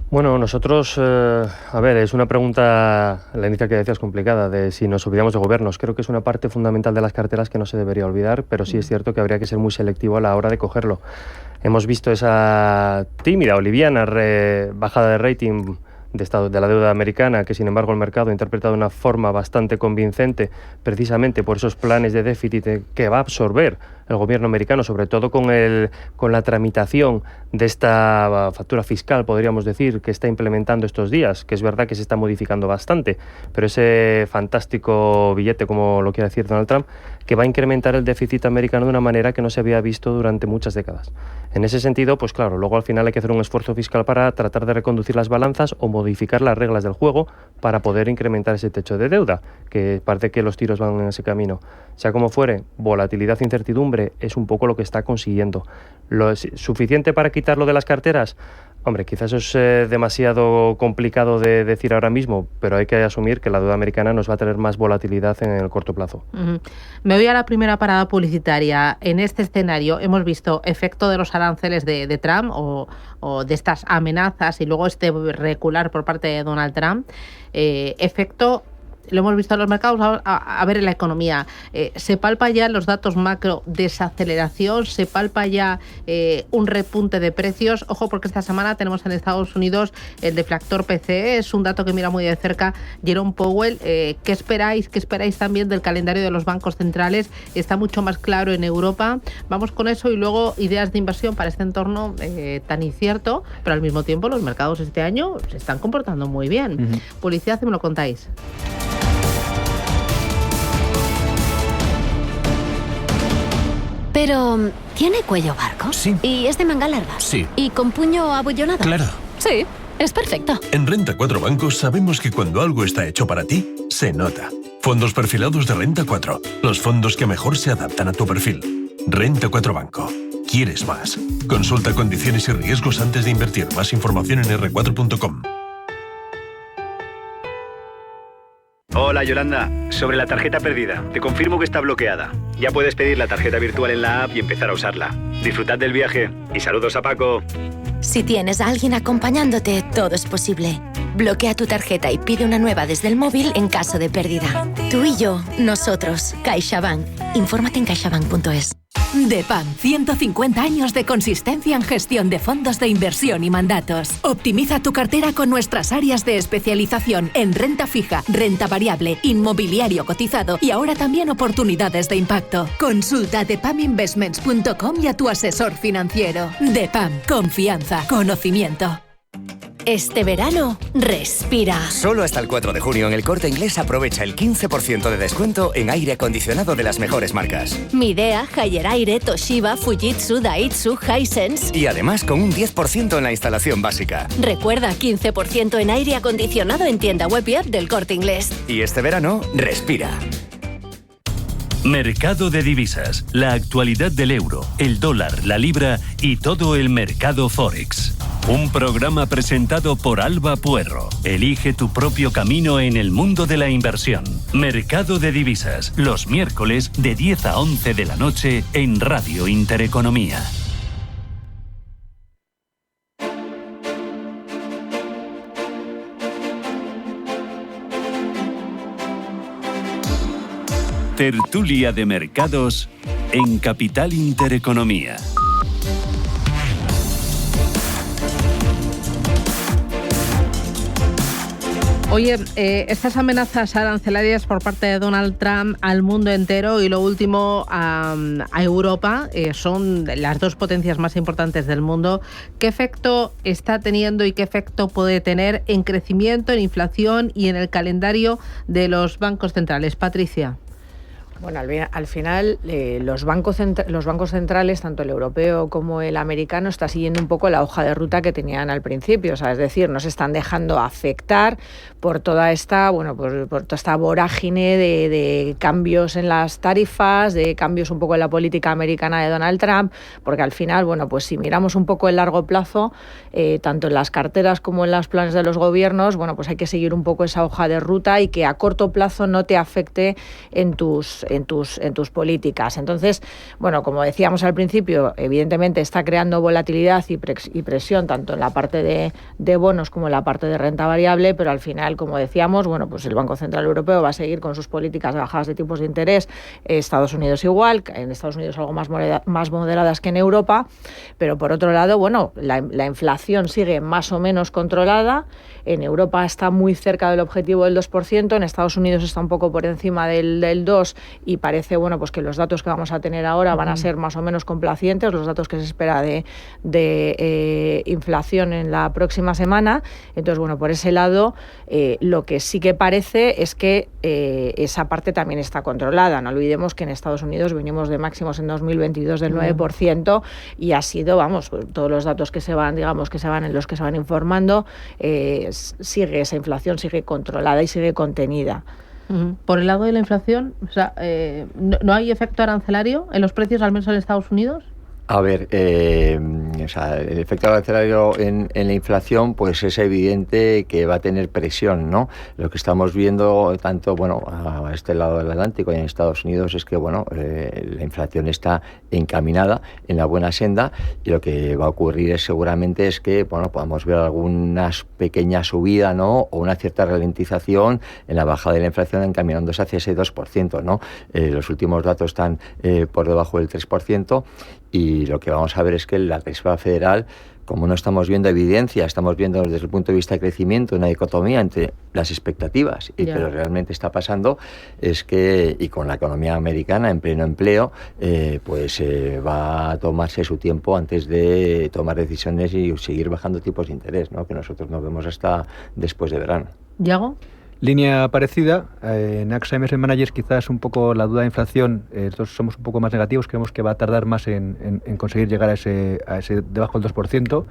Bueno, nosotros, a ver, es una pregunta, la inicia que decías, complicada, de si nos olvidamos de gobiernos. Creo que es una parte fundamental de las carteras que no se debería olvidar, pero sí es cierto que habría que ser muy selectivo a la hora de cogerlo. Hemos visto esa tímida o liviana bajada de rating de la deuda americana, que sin embargo el mercado ha interpretado de una forma bastante convincente, precisamente por esos planes de déficit que va a absorber el gobierno americano, sobre todo con la tramitación de esta factura fiscal, podríamos decir, que está implementando estos días, que es verdad que se está modificando bastante, pero ese fantástico billete, como lo quiere decir Donald Trump, que va a incrementar el déficit americano de una manera que no se había visto durante muchas décadas. En ese sentido, pues claro, luego al final hay que hacer un esfuerzo fiscal para tratar de reconducir las balanzas o modificar las reglas del juego para poder incrementar ese techo de deuda, que parece que los tiros van en ese camino. Sea como fuere, volatilidad e incertidumbre es un poco lo que está consiguiendo. ¿Lo es suficiente para quitarlo de las carteras? Hombre, quizás eso es demasiado complicado de decir ahora mismo, pero hay que asumir que la deuda americana nos va a tener más volatilidad en el corto plazo. Me voy a la primera parada publicitaria. En este escenario hemos visto efecto de los aranceles de Trump o de estas amenazas y luego este recular por parte de Donald Trump. Efecto... Lo hemos visto en los mercados, a ver en la economía. Se palpa ya los datos macro, desaceleración, se palpa ya un repunte de precios. Ojo, porque esta semana tenemos en Estados Unidos el deflactor PCE, es un dato que mira muy de cerca Jerome Powell. ¿Qué esperáis? ¿Qué esperáis también del calendario de los bancos centrales? Está mucho más claro en Europa. Vamos con eso y luego ideas de inversión para este entorno tan incierto, pero al mismo tiempo los mercados este año se están comportando muy bien. Publicidad, me lo contáis. Pero, ¿tiene cuello barco? Sí. ¿Y es de manga larga? Sí. ¿Y con puño abollonado? Claro. Sí, es perfecto. En Renta 4 Bancos sabemos que cuando algo está hecho para ti, se nota. Fondos perfilados de Renta 4. Los fondos que mejor se adaptan a tu perfil. Renta 4 Banco. ¿Quieres más? Consulta condiciones y riesgos antes de invertir. Más información en r4.com. Hola Yolanda, sobre la tarjeta perdida, te confirmo que está bloqueada. Ya puedes pedir la tarjeta virtual en la app y empezar a usarla. Disfrutad del viaje y saludos a Paco. Si tienes a alguien acompañándote, todo es posible. Bloquea tu tarjeta y pide una nueva desde el móvil en caso de pérdida. Tú y yo, nosotros, CaixaBank. Infórmate en caixabank.es. DEPAM, 150 años de consistencia en gestión de fondos de inversión y mandatos. Optimiza tu cartera con nuestras áreas de especialización en renta fija, renta variable, inmobiliario cotizado y ahora también oportunidades de impacto. Consulta depaminvestments.com y a tu asesor financiero. DEPAM, confianza, conocimiento. Este verano, respira. Solo hasta el 4 de junio en El Corte Inglés aprovecha el 15% de descuento en aire acondicionado de las mejores marcas. Midea, Haier Aire, Toshiba, Fujitsu, Daitsu, Hisense. Y además con un 10% en la instalación básica. Recuerda, 15% en aire acondicionado en tienda web y app del Corte Inglés. Y este verano, respira. Mercado de divisas, la actualidad del euro, el dólar, la libra y todo el mercado Forex. Un programa presentado por Alba Puerro. Elige tu propio camino en el mundo de la inversión. Mercado de divisas, los miércoles de 10 a 11 de la noche en Radio Intereconomía. Tertulia de mercados en Capital Intereconomía. Oye, estas amenazas arancelarias por parte de Donald Trump al mundo entero y lo último a Europa, son las dos potencias más importantes del mundo. ¿Qué efecto está teniendo y qué efecto puede tener en crecimiento, en inflación y en el calendario de los bancos centrales? Patricia. Bueno, al final los bancos centrales, tanto el europeo como el americano, está siguiendo un poco la hoja de ruta que tenían al principio, o sea, es decir, no se están dejando afectar por toda esta, por toda esta vorágine de cambios en las tarifas, de cambios un poco en la política americana de Donald Trump, porque al final, pues si miramos un poco el largo plazo, tanto en las carteras como en los planes de los gobiernos, pues hay que seguir un poco esa hoja de ruta y que a corto plazo no te afecte en tus políticas. Entonces, como decíamos al principio, evidentemente está creando volatilidad y presión tanto en la parte de bonos como en la parte de renta variable, pero al final, como decíamos, el Banco Central Europeo va a seguir con sus políticas de bajadas de tipos de interés, Estados Unidos igual, en Estados Unidos algo más moderadas que en Europa, pero por otro lado, la inflación sigue más o menos controlada, en Europa está muy cerca del objetivo del 2%, en Estados Unidos está un poco por encima del 2%, y parece que los datos que vamos a tener ahora van a ser más o menos complacientes, los datos que se espera de inflación en la próxima semana. Entonces, por ese lado, lo que sí que parece es que esa parte también está controlada. No olvidemos que en Estados Unidos venimos de máximos en 2022 del 9% y ha sido, todos los datos que se van en los que se van informando, sigue esa inflación, sigue controlada y sigue contenida. Por el lado de la inflación, ¿no hay efecto arancelario en los precios, al menos en Estados Unidos? A ver, el efecto arancelario en la inflación, pues es evidente que va a tener presión, ¿no? Lo que estamos viendo tanto, a este lado del Atlántico y en Estados Unidos es que, la inflación está encaminada en la buena senda y lo que va a ocurrir seguramente es que, podamos ver alguna pequeña subida, ¿no? O una cierta ralentización en la bajada de la inflación encaminándose hacia ese 2%, ¿no? Los últimos datos están por debajo del 3%. Y lo que vamos a ver es que la Reserva Federal, como no estamos viendo evidencia, estamos viendo desde el punto de vista de crecimiento una dicotomía entre las expectativas y que lo que realmente está pasando es que, y con la economía americana en pleno empleo, va a tomarse su tiempo antes de tomar decisiones y seguir bajando tipos de interés, ¿no? Que nosotros no vemos hasta después de verano. ¿Yago? Línea parecida, en AXA Investment Managers quizás un poco la duda de inflación, nosotros somos un poco más negativos, creemos que va a tardar más en conseguir llegar a ese debajo del 2%.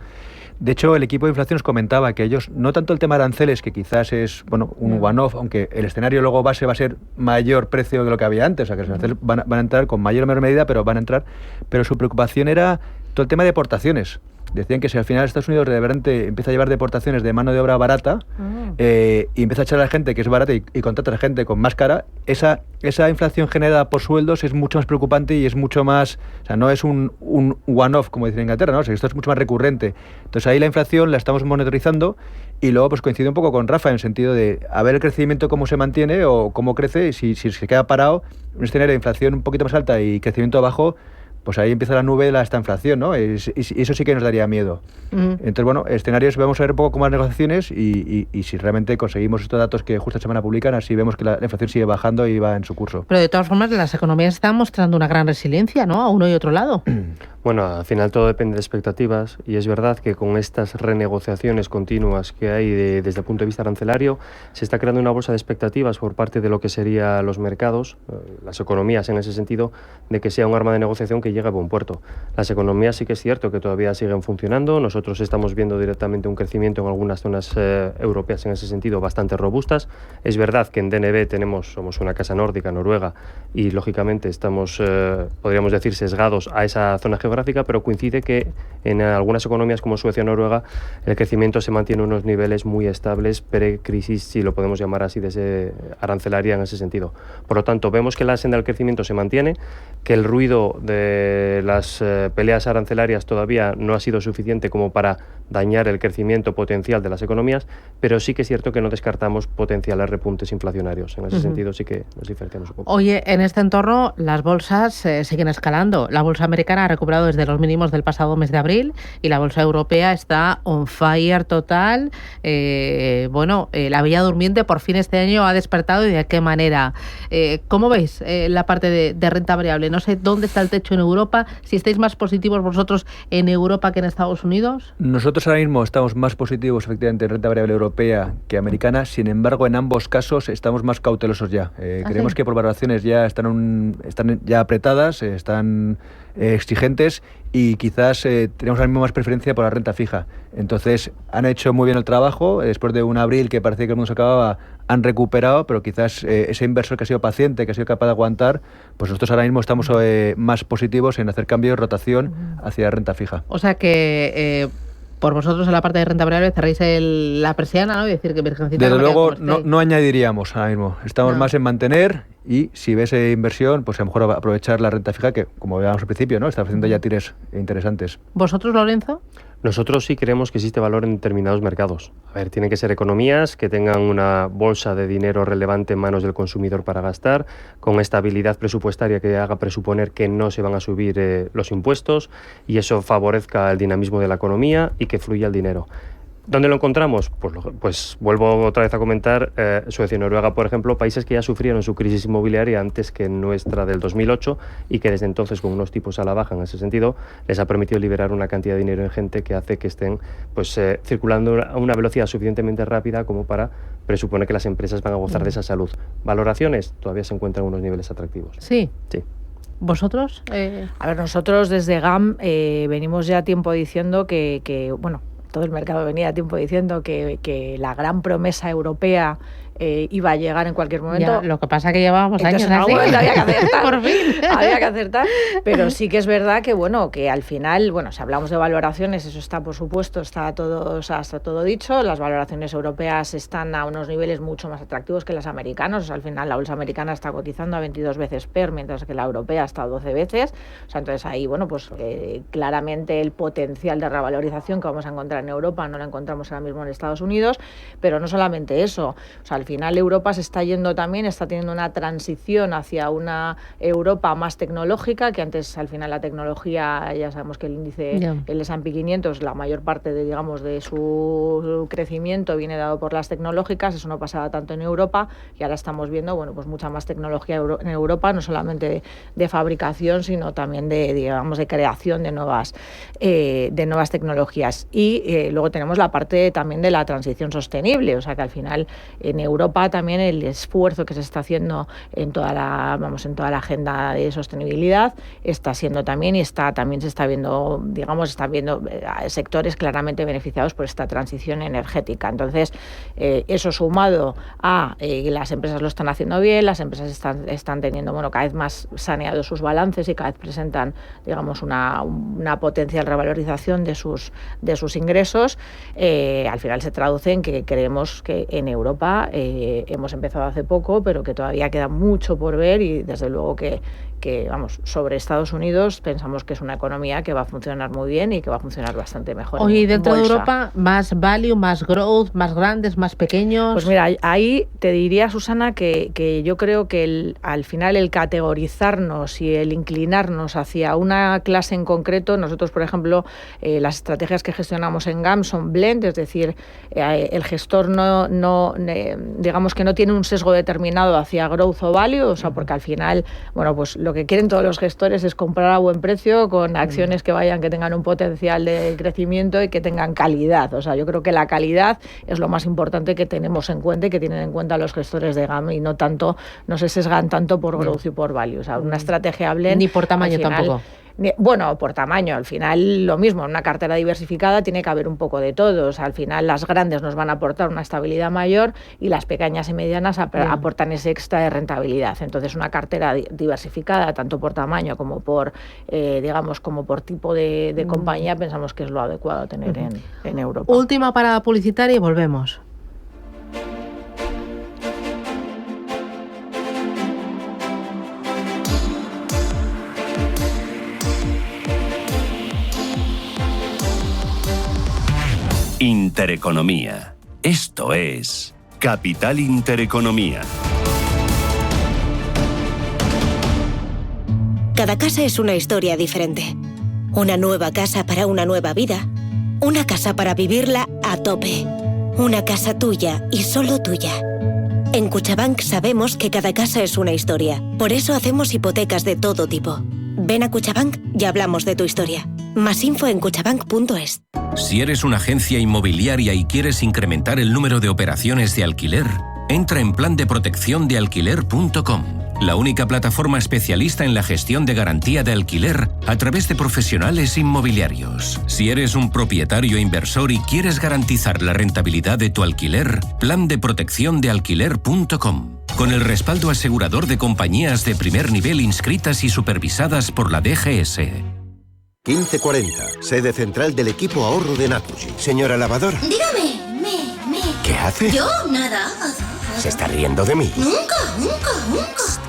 De hecho, el equipo de inflación nos comentaba que ellos, no tanto el tema de aranceles, que quizás es un one-off, aunque el escenario luego base va a ser mayor precio de lo que había antes, o sea que los aranceles van a entrar con mayor o menor medida, pero van a entrar, pero su preocupación era todo el tema de aportaciones. Decían que si al final Estados Unidos de repente empieza a llevar deportaciones de mano de obra barata y empieza a echar a la gente que es barata y contrata a la gente con más cara, esa inflación generada por sueldos es mucho más preocupante y es mucho más, o sea, no es un one-off como dicen en Inglaterra, ¿no? O sea, esto es mucho más recurrente. Entonces ahí la inflación la estamos monitorizando y luego pues coincide un poco con Rafa en el sentido de a ver el crecimiento cómo se mantiene o cómo crece, y si se queda parado, un escenario de inflación un poquito más alta y crecimiento bajo, pues ahí empieza la nube de esta inflación, ¿no? Y eso sí que nos daría miedo. Entonces, bueno, escenarios, vamos a ver un poco cómo las negociaciones y si realmente conseguimos estos datos que justo esta semana publican, así vemos que la inflación sigue bajando y va en su curso. Pero de todas formas, las economías están mostrando una gran resiliencia, ¿no? A uno y otro lado. Bueno, al final todo depende de expectativas y es verdad que con estas renegociaciones continuas que hay desde el punto de vista arancelario se está creando una bolsa de expectativas por parte de lo que serían los mercados, las economías en ese sentido, de que sea un arma de negociación que llegue a buen puerto. Las economías sí que es cierto que todavía siguen funcionando, nosotros estamos viendo directamente un crecimiento en algunas zonas europeas en ese sentido bastante robustas. Es verdad que en DNB somos una casa nórdica, Noruega, y lógicamente estamos, podríamos decir, sesgados a esa zona geográfica, pero coincide que en algunas economías como Suecia o Noruega el crecimiento se mantiene en unos niveles muy estables pre-crisis, si lo podemos llamar así, de arancelaria en ese sentido. Por lo tanto, vemos que la senda del crecimiento se mantiene, que el ruido de las peleas arancelarias todavía no ha sido suficiente como para dañar el crecimiento potencial de las economías, pero sí que es cierto que no descartamos potenciales repuntes inflacionarios. En ese sentido sí que nos diferenciamos un poco. Oye, en este entorno las bolsas siguen escalando. La bolsa americana ha recuperado desde los mínimos del pasado mes de abril y la bolsa europea está on fire total. La Bella Durmiente por fin este año ha despertado, y de qué manera. ¿Cómo veis la parte de renta variable? No sé dónde está el techo en Europa, si estáis más positivos vosotros en Europa que en Estados Unidos. Nosotros ahora mismo estamos más positivos efectivamente en renta variable europea que americana, sin embargo en ambos casos estamos más cautelosos ya. Creemos que por valoraciones ya están ya apretadas, están exigentes, y quizás tenemos ahora mismo más preferencia por la renta fija. Entonces han hecho muy bien el trabajo, después de un abril que parecía que el mundo se acababa, han recuperado, pero quizás ese inversor que ha sido paciente, que ha sido capaz de aguantar, pues nosotros ahora mismo estamos más positivos en hacer cambios, rotación hacia la renta fija. O sea que por vosotros en la parte de renta variable cerréis la persiana, ¿no? Y decir que virgencita. Desde luego no añadiríamos ahora mismo. Estamos más en mantener, y si ves inversión, pues a lo mejor aprovechar la renta fija, que como veíamos al principio, ¿no? Está haciendo ya tires interesantes. ¿Vosotros, Lorenzo? Nosotros sí creemos que existe valor en determinados mercados. A ver, tienen que ser economías que tengan una bolsa de dinero relevante en manos del consumidor para gastar, con estabilidad presupuestaria que haga presuponer que no se van a subir los impuestos, y eso favorezca el dinamismo de la economía y que fluya el dinero. ¿Dónde lo encontramos? Pues vuelvo otra vez a comentar Suecia y Noruega, por ejemplo, países que ya sufrieron su crisis inmobiliaria antes que nuestra del 2008 y que desde entonces, con unos tipos a la baja en ese sentido, les ha permitido liberar una cantidad de dinero ingente que hace que estén circulando a una velocidad suficientemente rápida como para presuponer que las empresas van a gozar de esa salud. Valoraciones todavía se encuentran en unos niveles atractivos. Sí. ¿Vosotros? A ver, nosotros desde GAM venimos ya tiempo diciendo que todo el mercado venía a tiempo diciendo que la gran promesa europea iba a llegar en cualquier momento. Ya, lo que pasa es que llevábamos años así. Había que acertar. Por fin. Había que acertar. Pero sí que es verdad que al final, si hablamos de valoraciones, eso está por supuesto, está todo dicho. Las valoraciones europeas están a unos niveles mucho más atractivos que las americanas. O sea, al final la bolsa americana está cotizando a 22 veces PER, mientras que la europea está a 12 veces. O sea, entonces ahí, claramente el potencial de revalorización que vamos a encontrar en Europa no lo encontramos ahora mismo en Estados Unidos. Pero no solamente eso. O sea, al final Europa se está yendo también, está teniendo una transición hacia una Europa más tecnológica, que antes al final la tecnología, ya sabemos que el índice, el S&P 500, la mayor parte de su crecimiento viene dado por las tecnológicas. Eso no pasaba tanto en Europa, y ahora estamos viendo mucha más tecnología en Europa, no solamente de fabricación, sino también de creación de nuevas tecnologías. Y luego tenemos la parte también de la transición sostenible, o sea que al final en Europa también el esfuerzo que se está haciendo en toda la agenda de sostenibilidad está siendo también se está viendo, sectores claramente beneficiados por esta transición energética. Entonces, eso sumado a las empresas lo están haciendo bien, las empresas están teniendo cada vez más saneados sus balances y cada vez presentan, una potencial revalorización de sus ingresos, al final se traduce en que creemos que en Europa hemos empezado hace poco, pero que todavía queda mucho por ver y desde luego que sobre Estados Unidos pensamos que es una economía que va a funcionar muy bien y que va a funcionar bastante mejor. Oye, dentro de Europa, más value, más growth, más grandes, más pequeños. Pues mira, ahí te diría, Susana, que yo creo que al final el categorizarnos y el inclinarnos hacia una clase en concreto, nosotros, por ejemplo, las estrategias que gestionamos en GAM son blend, es decir, el gestor digamos que no tiene un sesgo determinado hacia growth o value, o sea, porque al final, pues lo que quieren todos los gestores es comprar a buen precio con acciones que tengan un potencial de crecimiento y que tengan calidad. O sea, yo creo que la calidad es lo más importante que tenemos en cuenta y que tienen en cuenta los gestores de GAM y no se sesgan tanto por growth y por value. O sea, una estrategia blend... Ni por tamaño tampoco. Bueno, por tamaño, al final lo mismo, en una cartera diversificada tiene que haber un poco de todo, o sea, al final las grandes nos van a aportar una estabilidad mayor y las pequeñas y medianas aportan ese extra de rentabilidad. Entonces una cartera diversificada, tanto por tamaño como por, como por tipo de compañía, pensamos que es lo adecuado tener en Europa. Última parada publicitaria y volvemos. Intereconomía. Esto es Capital Intereconomía. Cada casa es una historia diferente. Una nueva casa para una nueva vida. Una casa para vivirla a tope. Una casa tuya y solo tuya. En Cuchabank sabemos que cada casa es una historia. Por eso hacemos hipotecas de todo tipo. Ven a Cuchabank y hablamos de tu historia. Más info en cuchabank.es. Si eres una agencia inmobiliaria y quieres incrementar el número de operaciones de alquiler, entra en plandeprotecciondealquiler.com, la única plataforma especialista en la gestión de garantía de alquiler a través de profesionales inmobiliarios. Si eres un propietario inversor y quieres garantizar la rentabilidad de tu alquiler, plandeprotecciondealquiler.com. Con el respaldo asegurador de compañías de primer nivel inscritas y supervisadas por la DGS. 1540, sede central del equipo ahorro de Naturgy. Señora lavadora. Dígame, ¿Qué hace? Yo, nada. ¿Se está riendo de mí? Nunca.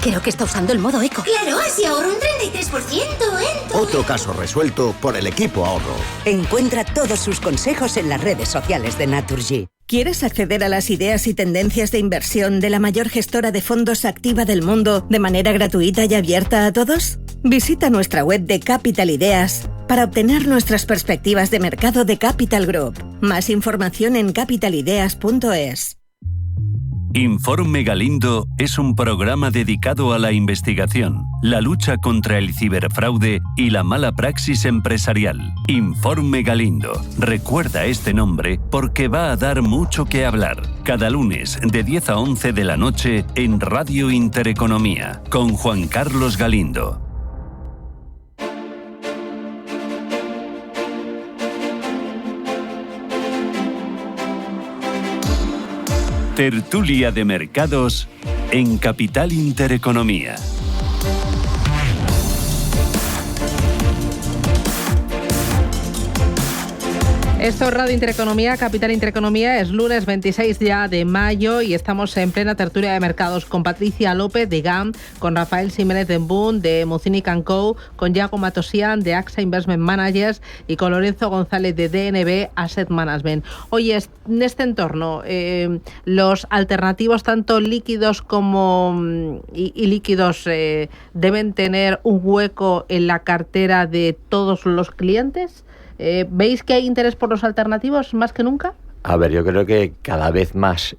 Creo que está usando el modo eco. Claro, así ahorro un 33% en todo. Otro caso resuelto por el equipo ahorro. Encuentra todos sus consejos en las redes sociales de Naturgy. ¿Quieres acceder a las ideas y tendencias de inversión de la mayor gestora de fondos activa del mundo de manera gratuita y abierta a todos? Visita nuestra web de Capital Ideas para obtener nuestras perspectivas de mercado de Capital Group. Más información en capitalideas.es. Informe Galindo es un programa dedicado a la investigación, la lucha contra el ciberfraude y la mala praxis empresarial. Informe Galindo. Recuerda este nombre porque va a dar mucho que hablar. Cada lunes de 10 a 11 de la noche en Radio Intereconomía con Juan Carlos Galindo. Tertulia de mercados en Capital Intereconomía. Esto es Radio Intereconomía, Capital Intereconomía. Es lunes 26 ya de mayo y estamos en plena tertulia de mercados con Patricia López de GAM, con Rafael Jiménez de Boon de Muzinich & Co, con Iago Matosian de AXA Investment Managers y con Lorenzo González de DNB Asset Management. Oye, en este entorno, los alternativos, tanto líquidos como ilíquidos, ¿deben tener un hueco en la cartera de todos los clientes? ¿Veis que hay interés por los alternativos más que nunca? A ver, yo creo que cada vez más,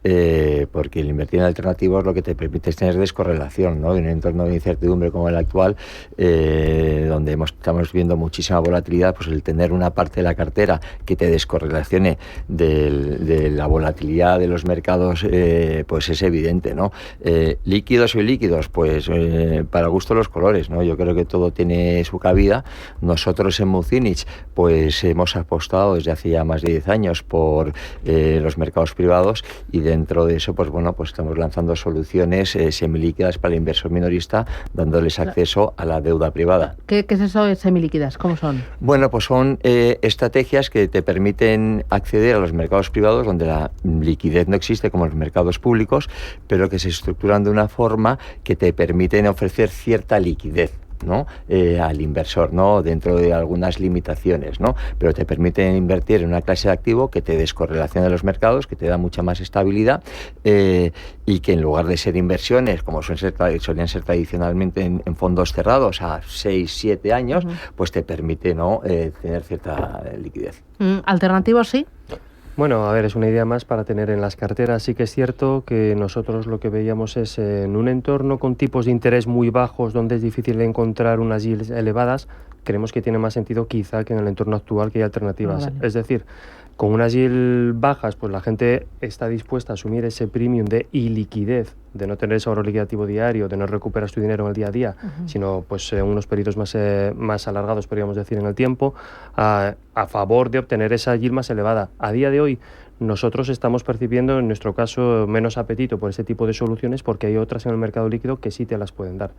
porque el invertir en alternativos lo que te permite es tener descorrelación, ¿no? En un entorno de incertidumbre como el actual, donde estamos viendo muchísima volatilidad, pues el tener una parte de la cartera que te descorrelacione de la volatilidad de los mercados, pues es evidente, ¿no? Líquidos o ilíquidos, pues para gusto los colores, ¿no? Yo creo que todo tiene su cabida. Nosotros en Muzinich, pues hemos apostado desde hace ya más de 10 años por los mercados privados, y dentro de eso, pues bueno, pues estamos lanzando soluciones semilíquidas para el inversor minorista, dándoles acceso a la deuda privada. ¿Qué es eso de semilíquidas? ¿Cómo son? Bueno, pues son estrategias que te permiten acceder a los mercados privados donde la liquidez no existe como en los mercados públicos, pero que se estructuran de una forma que te permiten ofrecer cierta liquidez, ¿no? Al inversor, ¿no? Dentro de algunas limitaciones, ¿no? Pero te permiten invertir en una clase de activo que te descorrelaciona de los mercados, que te da mucha más estabilidad, y que en lugar de ser inversiones, como solían ser tradicionalmente en fondos cerrados a 6-7 años, pues te permite, ¿no? Tener cierta liquidez. ¿Alternativos sí? Bueno, a ver, es una idea más para tener en las carteras. Sí que es cierto que nosotros lo que veíamos es en un entorno con tipos de interés muy bajos, donde es difícil encontrar unas yields elevadas, creemos que tiene más sentido quizá que en el entorno actual, que hay alternativas. Vale. Es decir, con unas yields bajas, pues la gente está dispuesta a asumir ese premium de iliquidez, de no tener ese ahorro liquidativo diario, de no recuperar tu dinero en el día a día, sino pues unos periodos más alargados, podríamos decir, en el tiempo, a favor de obtener esa yield más elevada. A día de hoy, nosotros estamos percibiendo, en nuestro caso, menos apetito por ese tipo de soluciones, porque hay otras en el mercado líquido que sí te las pueden dar.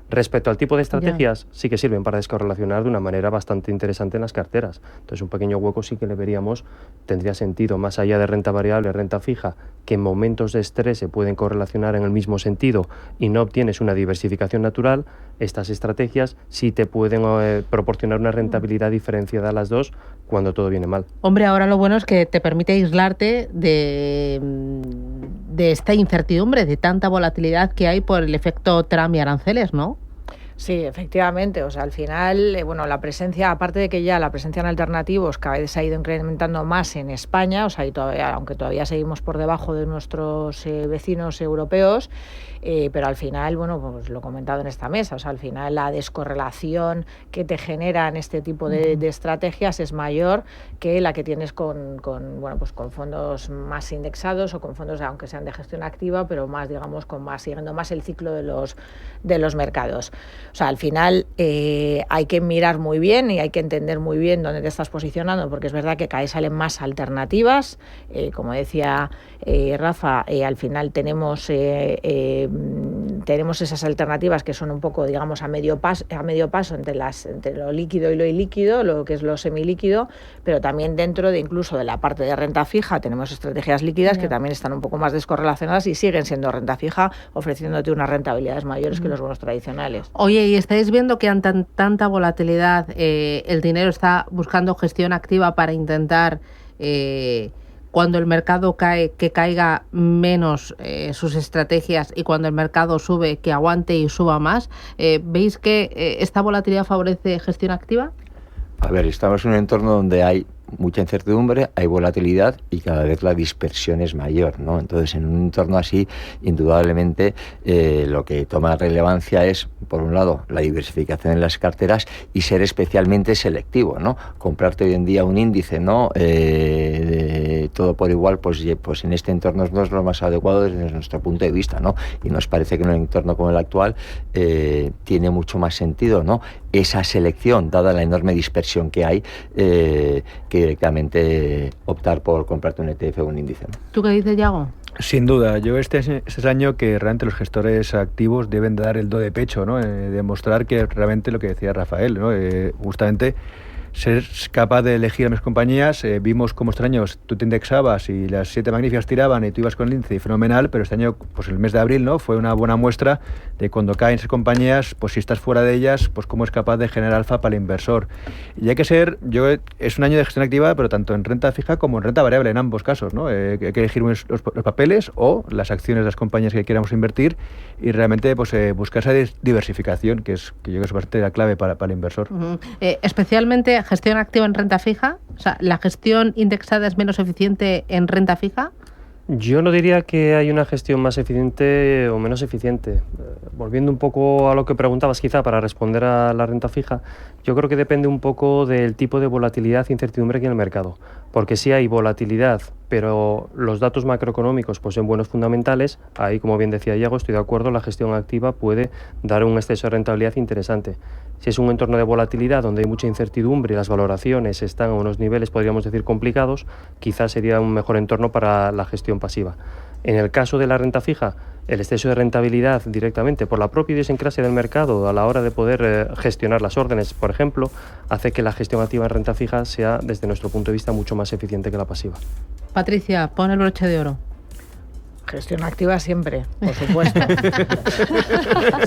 Respecto al tipo de estrategias, sí que sirven para descorrelacionar de una manera bastante interesante en las carteras. Entonces, un pequeño hueco sí que le veríamos, tendría sentido, más allá de renta variable, renta fija, que en momentos de estrés se pueden correlacionar en el mismo sentido y no obtienes una diversificación natural. Estas estrategias sí te pueden proporcionar una rentabilidad diferenciada a las dos cuando todo viene mal. Hombre, ahora lo bueno es que te permite aislarte de esta incertidumbre, de tanta volatilidad que hay por el efecto Trump y aranceles, ¿no? Sí, efectivamente. O sea, al final, bueno, la presencia, aparte de que ya la presencia en alternativos cada vez se ha ido incrementando más en España, o sea, y todavía, aunque todavía seguimos por debajo de nuestros vecinos europeos, pero al final, bueno, pues lo he comentado en esta mesa, o sea, al final la descorrelación que te generan este tipo de estrategias es mayor que la que tienes con fondos más indexados o con fondos, aunque sean de gestión activa, pero más, digamos, siguiendo más el ciclo de los mercados. O sea, al final hay que mirar muy bien y hay que entender muy bien dónde te estás posicionando, porque es verdad que cada vez salen más alternativas. Como decía Rafa, al final tenemos esas alternativas que son un poco, digamos, a medio paso entre lo líquido y lo ilíquido, lo que es lo semilíquido, pero también dentro de incluso de la parte de renta fija tenemos estrategias líquidas que también están un poco más descorrelacionadas y siguen siendo renta fija, ofreciéndote unas rentabilidades mayores que los bonos tradicionales. Oye, ¿y estáis viendo que ante tanta volatilidad el dinero está buscando gestión activa para intentar, cuando el mercado cae, que caiga menos sus estrategias, y cuando el mercado sube, que aguante y suba más? ¿Veis que esta volatilidad favorece gestión activa? A ver, estamos en un entorno donde hay mucha incertidumbre, hay volatilidad y cada vez la dispersión es mayor, ¿no? Entonces, en un entorno así, indudablemente, lo que toma relevancia es, por un lado, la diversificación en las carteras y ser especialmente selectivo, ¿no? Comprarte hoy en día un índice, ¿no? Todo por igual, pues en este entorno no es lo más adecuado desde nuestro punto de vista, ¿no? Y nos parece que en un entorno como el actual tiene mucho más sentido, ¿no? Esa selección, dada la enorme dispersión que hay, que directamente optar por comprarte un ETF o un índice, ¿no? ¿Tú qué dices, Yago? Sin duda, yo este es el año que realmente los gestores activos deben dar el do de pecho, ¿no? Demostrar que realmente lo que decía Rafael, ¿no? Justamente ser capaz de elegir a mis compañías. Vimos cómo este año tú te indexabas y las 7 magníficas tiraban y tú ibas con el índice, y fenomenal, pero este año, pues el mes de abril, ¿no? Fue una buena muestra de cuando caen esas compañías, pues si estás fuera de ellas, pues cómo es capaz de generar alfa para el inversor. Y hay que ser, es un año de gestión activa, pero tanto en renta fija como en renta variable, en ambos casos, ¿no? Hay que elegir los papeles o las acciones de las compañías que queramos invertir y realmente pues buscar esa diversificación, que yo creo que es bastante la clave para el inversor. Especialmente Patricia, ¿gestión activa en renta fija? O sea, ¿la gestión indexada es menos eficiente en renta fija? Yo no diría que hay una gestión más eficiente o menos eficiente. Volviendo un poco a lo que preguntabas, quizá para responder a la renta fija, yo creo que depende un poco del tipo de volatilidad e incertidumbre que hay en el mercado. Porque si hay volatilidad, pero los datos macroeconómicos poseen buenos fundamentales, ahí, como bien decía Iago, estoy de acuerdo, la gestión activa puede dar un exceso de rentabilidad interesante. Si es un entorno de volatilidad donde hay mucha incertidumbre y las valoraciones están a unos niveles, podríamos decir, complicados, quizás sería un mejor entorno para la gestión pasiva. En el caso de la renta fija, el exceso de rentabilidad directamente por la propia idiosincrasia del mercado a la hora de poder gestionar las órdenes, por ejemplo, hace que la gestión activa en renta fija sea, desde nuestro punto de vista, mucho más eficiente que la pasiva. Patricia, pon el broche de oro. Gestión activa siempre, por supuesto.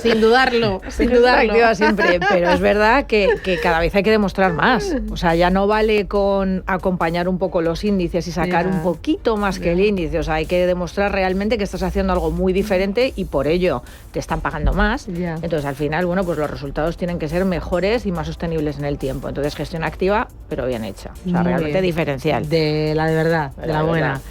Sin dudarlo. Gestión activa siempre, pero es verdad que cada vez hay que demostrar más. O sea, ya no vale con acompañar un poco los índices y sacar un poquito más que el índice. O sea, hay que demostrar realmente que estás haciendo algo muy diferente y por ello te están pagando más. Entonces, al final, bueno, pues los resultados tienen que ser mejores y más sostenibles en el tiempo. Entonces, gestión activa, pero bien hecha. O sea, realmente diferencial. De la de verdad, de la buena.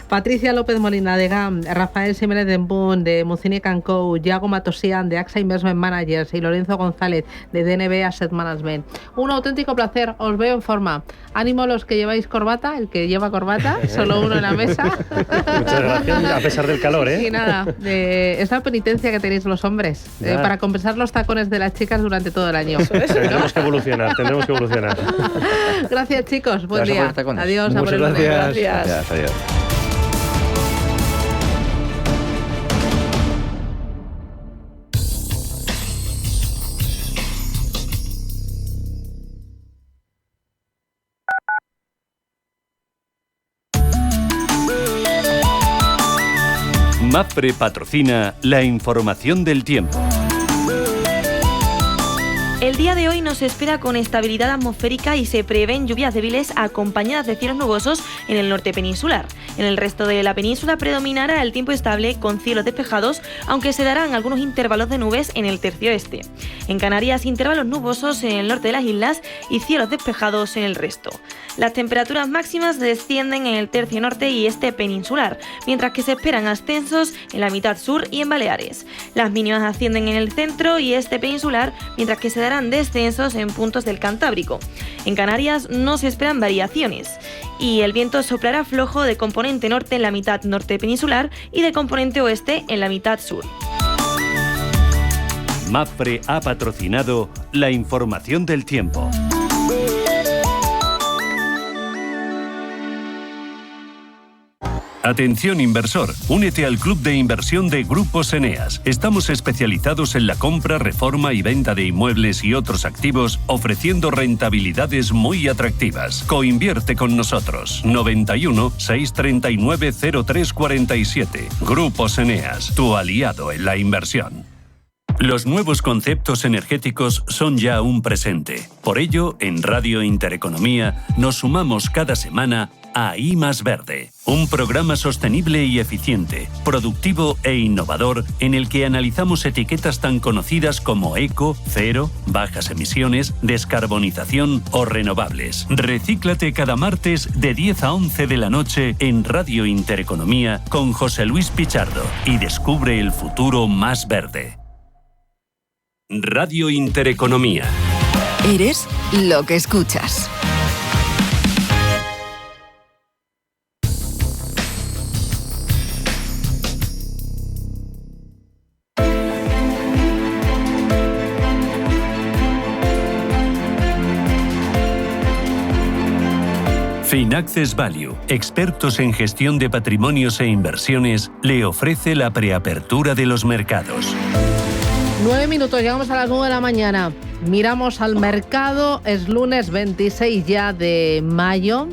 Patricia López Molina de GAM, Rafael Jiménez de Embún de Mucinic & Co, Iago Matosian de AXA Investment Managers y Lorenzo González de DNB Asset Management. Un auténtico placer, os veo en forma. Ánimo los que lleváis corbata, el que lleva corbata, solo uno en la mesa. Muchas gracias, a pesar del calor, ¿eh? Y nada, es la penitencia que tenéis los hombres, para compensar los tacones de las chicas durante todo el año. Tendremos que evolucionar. Gracias, chicos, buen día. Adiós. Muchas gracias. Adiós. MAPFRE patrocina la información del tiempo. El día de hoy nos espera con estabilidad atmosférica y se prevén lluvias débiles acompañadas de cielos nubosos en el norte peninsular. En el resto de la península predominará el tiempo estable con cielos despejados, aunque se darán algunos intervalos de nubes en el tercio este. En Canarias, intervalos nubosos en el norte de las islas y cielos despejados en el resto. Las temperaturas máximas descienden en el tercio norte y este peninsular, mientras que se esperan ascensos en la mitad sur y en Baleares. Las mínimas ascienden en el centro y este peninsular, mientras que se darán descensos en puntos del Cantábrico. En Canarias no se esperan variaciones y el viento soplará flojo de componente norte en la mitad norte peninsular y de componente oeste en la mitad sur. MAPFRE ha patrocinado la información del tiempo. Atención inversor, únete al club de inversión de Grupos Eneas. Estamos especializados en la compra, reforma y venta de inmuebles y otros activos, ofreciendo rentabilidades muy atractivas. Coinvierte con nosotros. 91 639 0347. Grupos Eneas, tu aliado en la inversión. Los nuevos conceptos energéticos son ya un presente. Por ello, en Radio Intereconomía nos sumamos cada semana a I Más Verde, un programa sostenible y eficiente, productivo e innovador en el que analizamos etiquetas tan conocidas como eco, cero, bajas emisiones, descarbonización o renovables. Recíclate cada martes de 10 a 11 de la noche en Radio Intereconomía con José Luis Pichardo y descubre el futuro más verde. Radio Intereconomía. Eres lo que escuchas. Finaccess Value, expertos en gestión de patrimonios e inversiones, le ofrece la preapertura de los mercados. 9 minutos, llegamos a las 9 de la mañana. Miramos al mercado, es lunes 26 ya de mayo.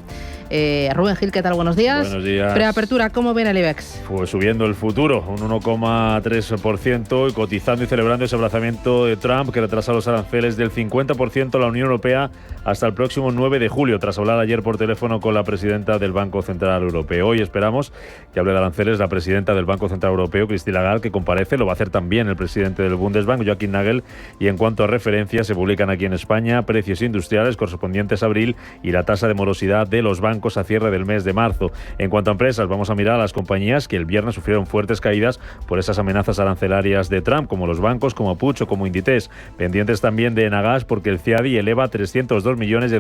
Rubén Gil, ¿qué tal? Buenos días. Buenos días. Preapertura, ¿cómo viene el IBEX? Pues subiendo el futuro, un 1,3% y cotizando y celebrando ese aplazamiento de Trump que retrasa los aranceles del 50% a la Unión Europea hasta el próximo 9 de julio, tras hablar ayer por teléfono con la presidenta del Banco Central Europeo. Hoy esperamos que hable de aranceles la presidenta del Banco Central Europeo, Christine Lagarde, que comparece. Lo va a hacer también el presidente del Bundesbank, Joachim Nagel. Y en cuanto a referencias, se publican aquí en España precios industriales correspondientes a abril y la tasa de morosidad de los bancos a cierre del mes de marzo. En cuanto a empresas, vamos a mirar a las compañías que el viernes sufrieron fuertes caídas por esas amenazas arancelarias de Trump, como los bancos, como Puig o como Inditex. Pendientes también de Enagas, porque el CIADI eleva a $302 millones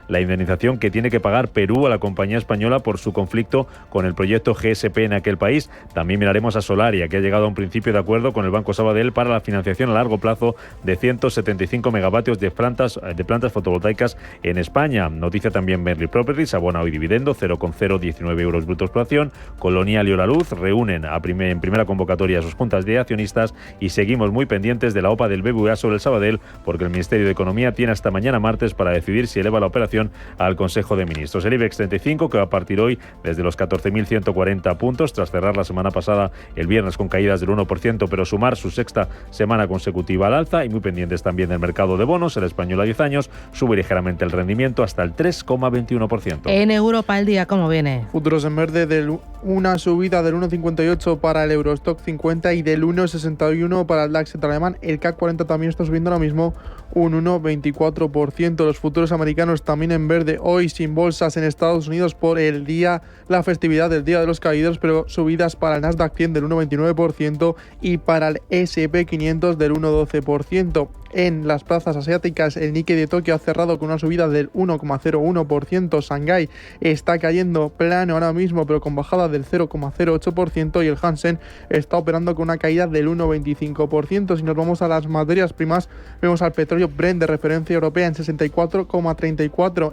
la indemnización que tiene que pagar Perú a la compañía española por su conflicto con el proyecto GSP en aquel país. También miraremos a Solaria, que ha llegado a un principio de acuerdo con el Banco Sabadell para la financiación a largo plazo de 175 megavatios de plantas fotovoltaicas en España. Noticia también Bentley Properties, abona hoy dividendo, 0,019 euros brutos por acción. Colonial y Holaluz reúnen en primera convocatoria sus juntas de accionistas y seguimos muy pendientes de la OPA del BBVA sobre el Sabadell, porque el Ministerio de Economía tiene hasta mañana martes para decidir si eleva la operación al Consejo de Ministros. El IBEX 35, que va a partir hoy desde los 14.140 puntos, tras cerrar la semana pasada el viernes con caídas del 1%, pero sumar su sexta semana consecutiva al alza, y muy pendientes también del mercado de bonos. El español a 10 años sube ligeramente el rendimiento hasta el 3,21%. En Europa el día, ¿cómo viene? Futuros en verde, una subida del 1,58 para el Eurostock 50 y del 1,61 para el DAX alemán. El CAC 40 también está subiendo ahora mismo un 1,24%. Los futuros americanos también en verde, hoy sin bolsas en Estados Unidos por la festividad del Día de los Caídos, pero subidas para el Nasdaq 100 del 1,29% y para el S&P 500 del 1,12%. En las plazas asiáticas, el Nikkei de Tokio ha cerrado con una subida del 1,01%. Shanghái está cayendo plano ahora mismo, pero con bajada del 0,08%, y el Hansen está operando con una caída del 1,25%. Si nos vamos a las materias primas, vemos al petróleo Brent de referencia europea en 64,34,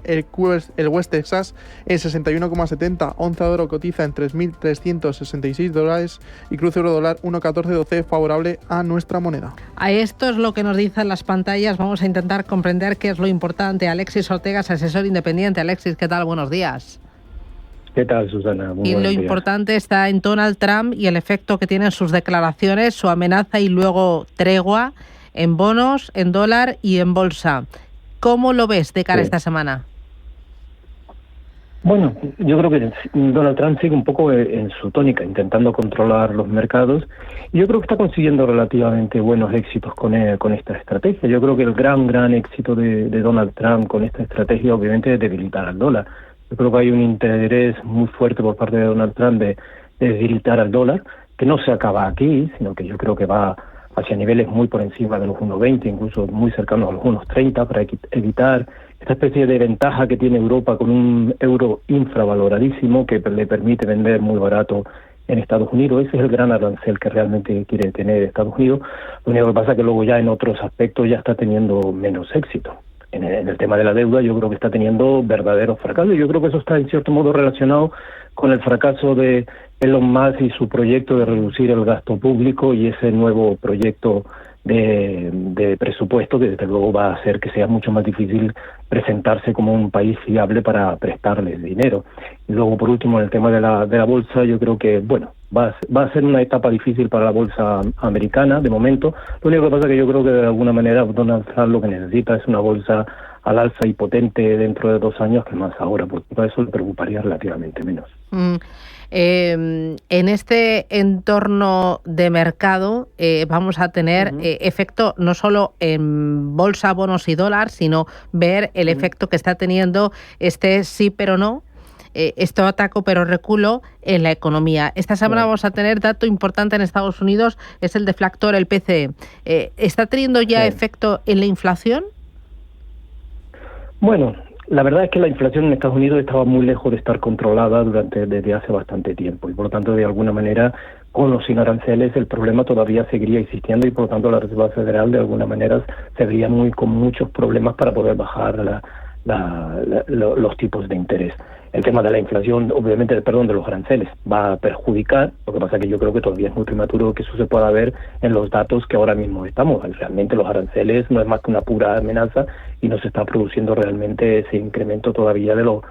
el West Texas en 61,70, onza de oro cotiza en $3.366 y cruce euro dólar 1,1412, favorable a nuestra moneda. A esto es lo que nos dicen las pantallas. Vamos a intentar comprender qué es lo importante. Alexis Ortega, asesor independiente. Alexis, ¿qué tal? Buenos días. ¿Qué tal, Susana? Y lo importante está en Donald Trump y el efecto que tienen sus declaraciones, su amenaza y luego tregua en bonos, en dólar y en bolsa. ¿Cómo lo ves de cara a esta semana? Bueno, yo creo que Donald Trump sigue un poco en su tónica, intentando controlar los mercados, y yo creo que está consiguiendo relativamente buenos éxitos con esta estrategia. Yo creo que el gran éxito de Donald Trump con esta estrategia, obviamente, es debilitar al dólar. Yo creo que hay un interés muy fuerte por parte de Donald Trump de debilitar al dólar, que no se acaba aquí, sino que yo creo que va hacia niveles muy por encima de los 1,20, incluso muy cercanos a los 1,30, para evitar esta especie de ventaja que tiene Europa con un euro infravaloradísimo que le permite vender muy barato en Estados Unidos. Ese es el gran arancel que realmente quiere tener Estados Unidos. Lo único que pasa es que luego ya en otros aspectos ya está teniendo menos éxito. En el tema de la deuda yo creo que está teniendo verdaderos fracasos. Yo creo que eso está en cierto modo relacionado con el fracaso de Elon Musk y su proyecto de reducir el gasto público y ese nuevo proyecto de presupuesto que desde luego va a hacer que sea mucho más difícil presentarse como un país fiable para prestarles dinero. Y luego, por último, en el tema de la bolsa, yo creo que, bueno, va a ser una etapa difícil para la bolsa americana, de momento. Lo único que pasa es que yo creo que de alguna manera Donald Trump lo que necesita es una bolsa al alza y potente dentro de 2 años que más ahora, porque para eso le preocuparía relativamente menos. En este entorno de mercado vamos a tener efecto no solo en bolsa, bonos y dólar, sino ver el efecto que está teniendo este sí pero no, esto ataco pero reculo en la economía. Esta semana vamos a tener dato importante en Estados Unidos, es el deflactor, el PCE. ¿Está teniendo ya efecto en la inflación? Bueno, la verdad es que la inflación en Estados Unidos estaba muy lejos de estar controlada desde hace bastante tiempo y por lo tanto de alguna manera con los sin aranceles el problema todavía seguiría existiendo y por lo tanto la Reserva Federal de alguna manera se vería con muchos problemas para poder bajar los tipos de interés. El tema de la inflación, obviamente, de los aranceles, va a perjudicar. Lo que pasa es que yo creo que todavía es muy prematuro que eso se pueda ver en los datos que ahora mismo estamos. Realmente los aranceles no es más que una pura amenaza y no se está produciendo realmente ese incremento todavía de los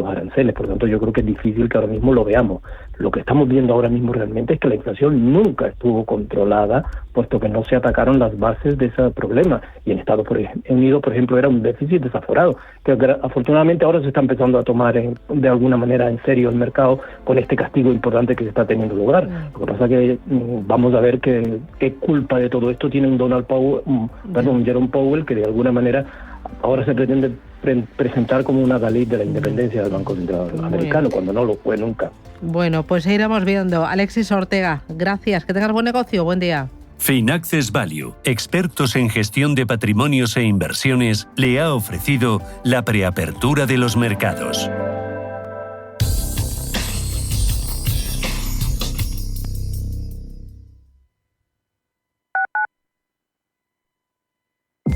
aranceles. Por lo tanto, yo creo que es difícil que ahora mismo lo veamos. Lo que estamos viendo ahora mismo realmente es que la inflación nunca estuvo controlada, puesto que no se atacaron las bases de ese problema. Y en Estados Unidos, por ejemplo, era un déficit desaforado, que afortunadamente ahora se está empezando a tomar de alguna manera en serio el mercado con este castigo importante que se está teniendo lugar. Lo que pasa es que vamos a ver qué culpa de todo esto tiene un Jerome Powell, que de alguna manera ahora se pretende presentar como una adalid de la independencia del Banco Central Americano, cuando no lo fue nunca. Bueno, pues iremos viendo. Alexis Ortega, gracias, que tengas buen negocio, buen día. Finaccess Value, expertos en gestión de patrimonios e inversiones, le ha ofrecido la preapertura de los mercados.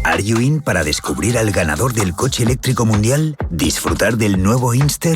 ¿Are you in para descubrir al ganador del coche eléctrico mundial? ¿Disfrutar del nuevo Inster?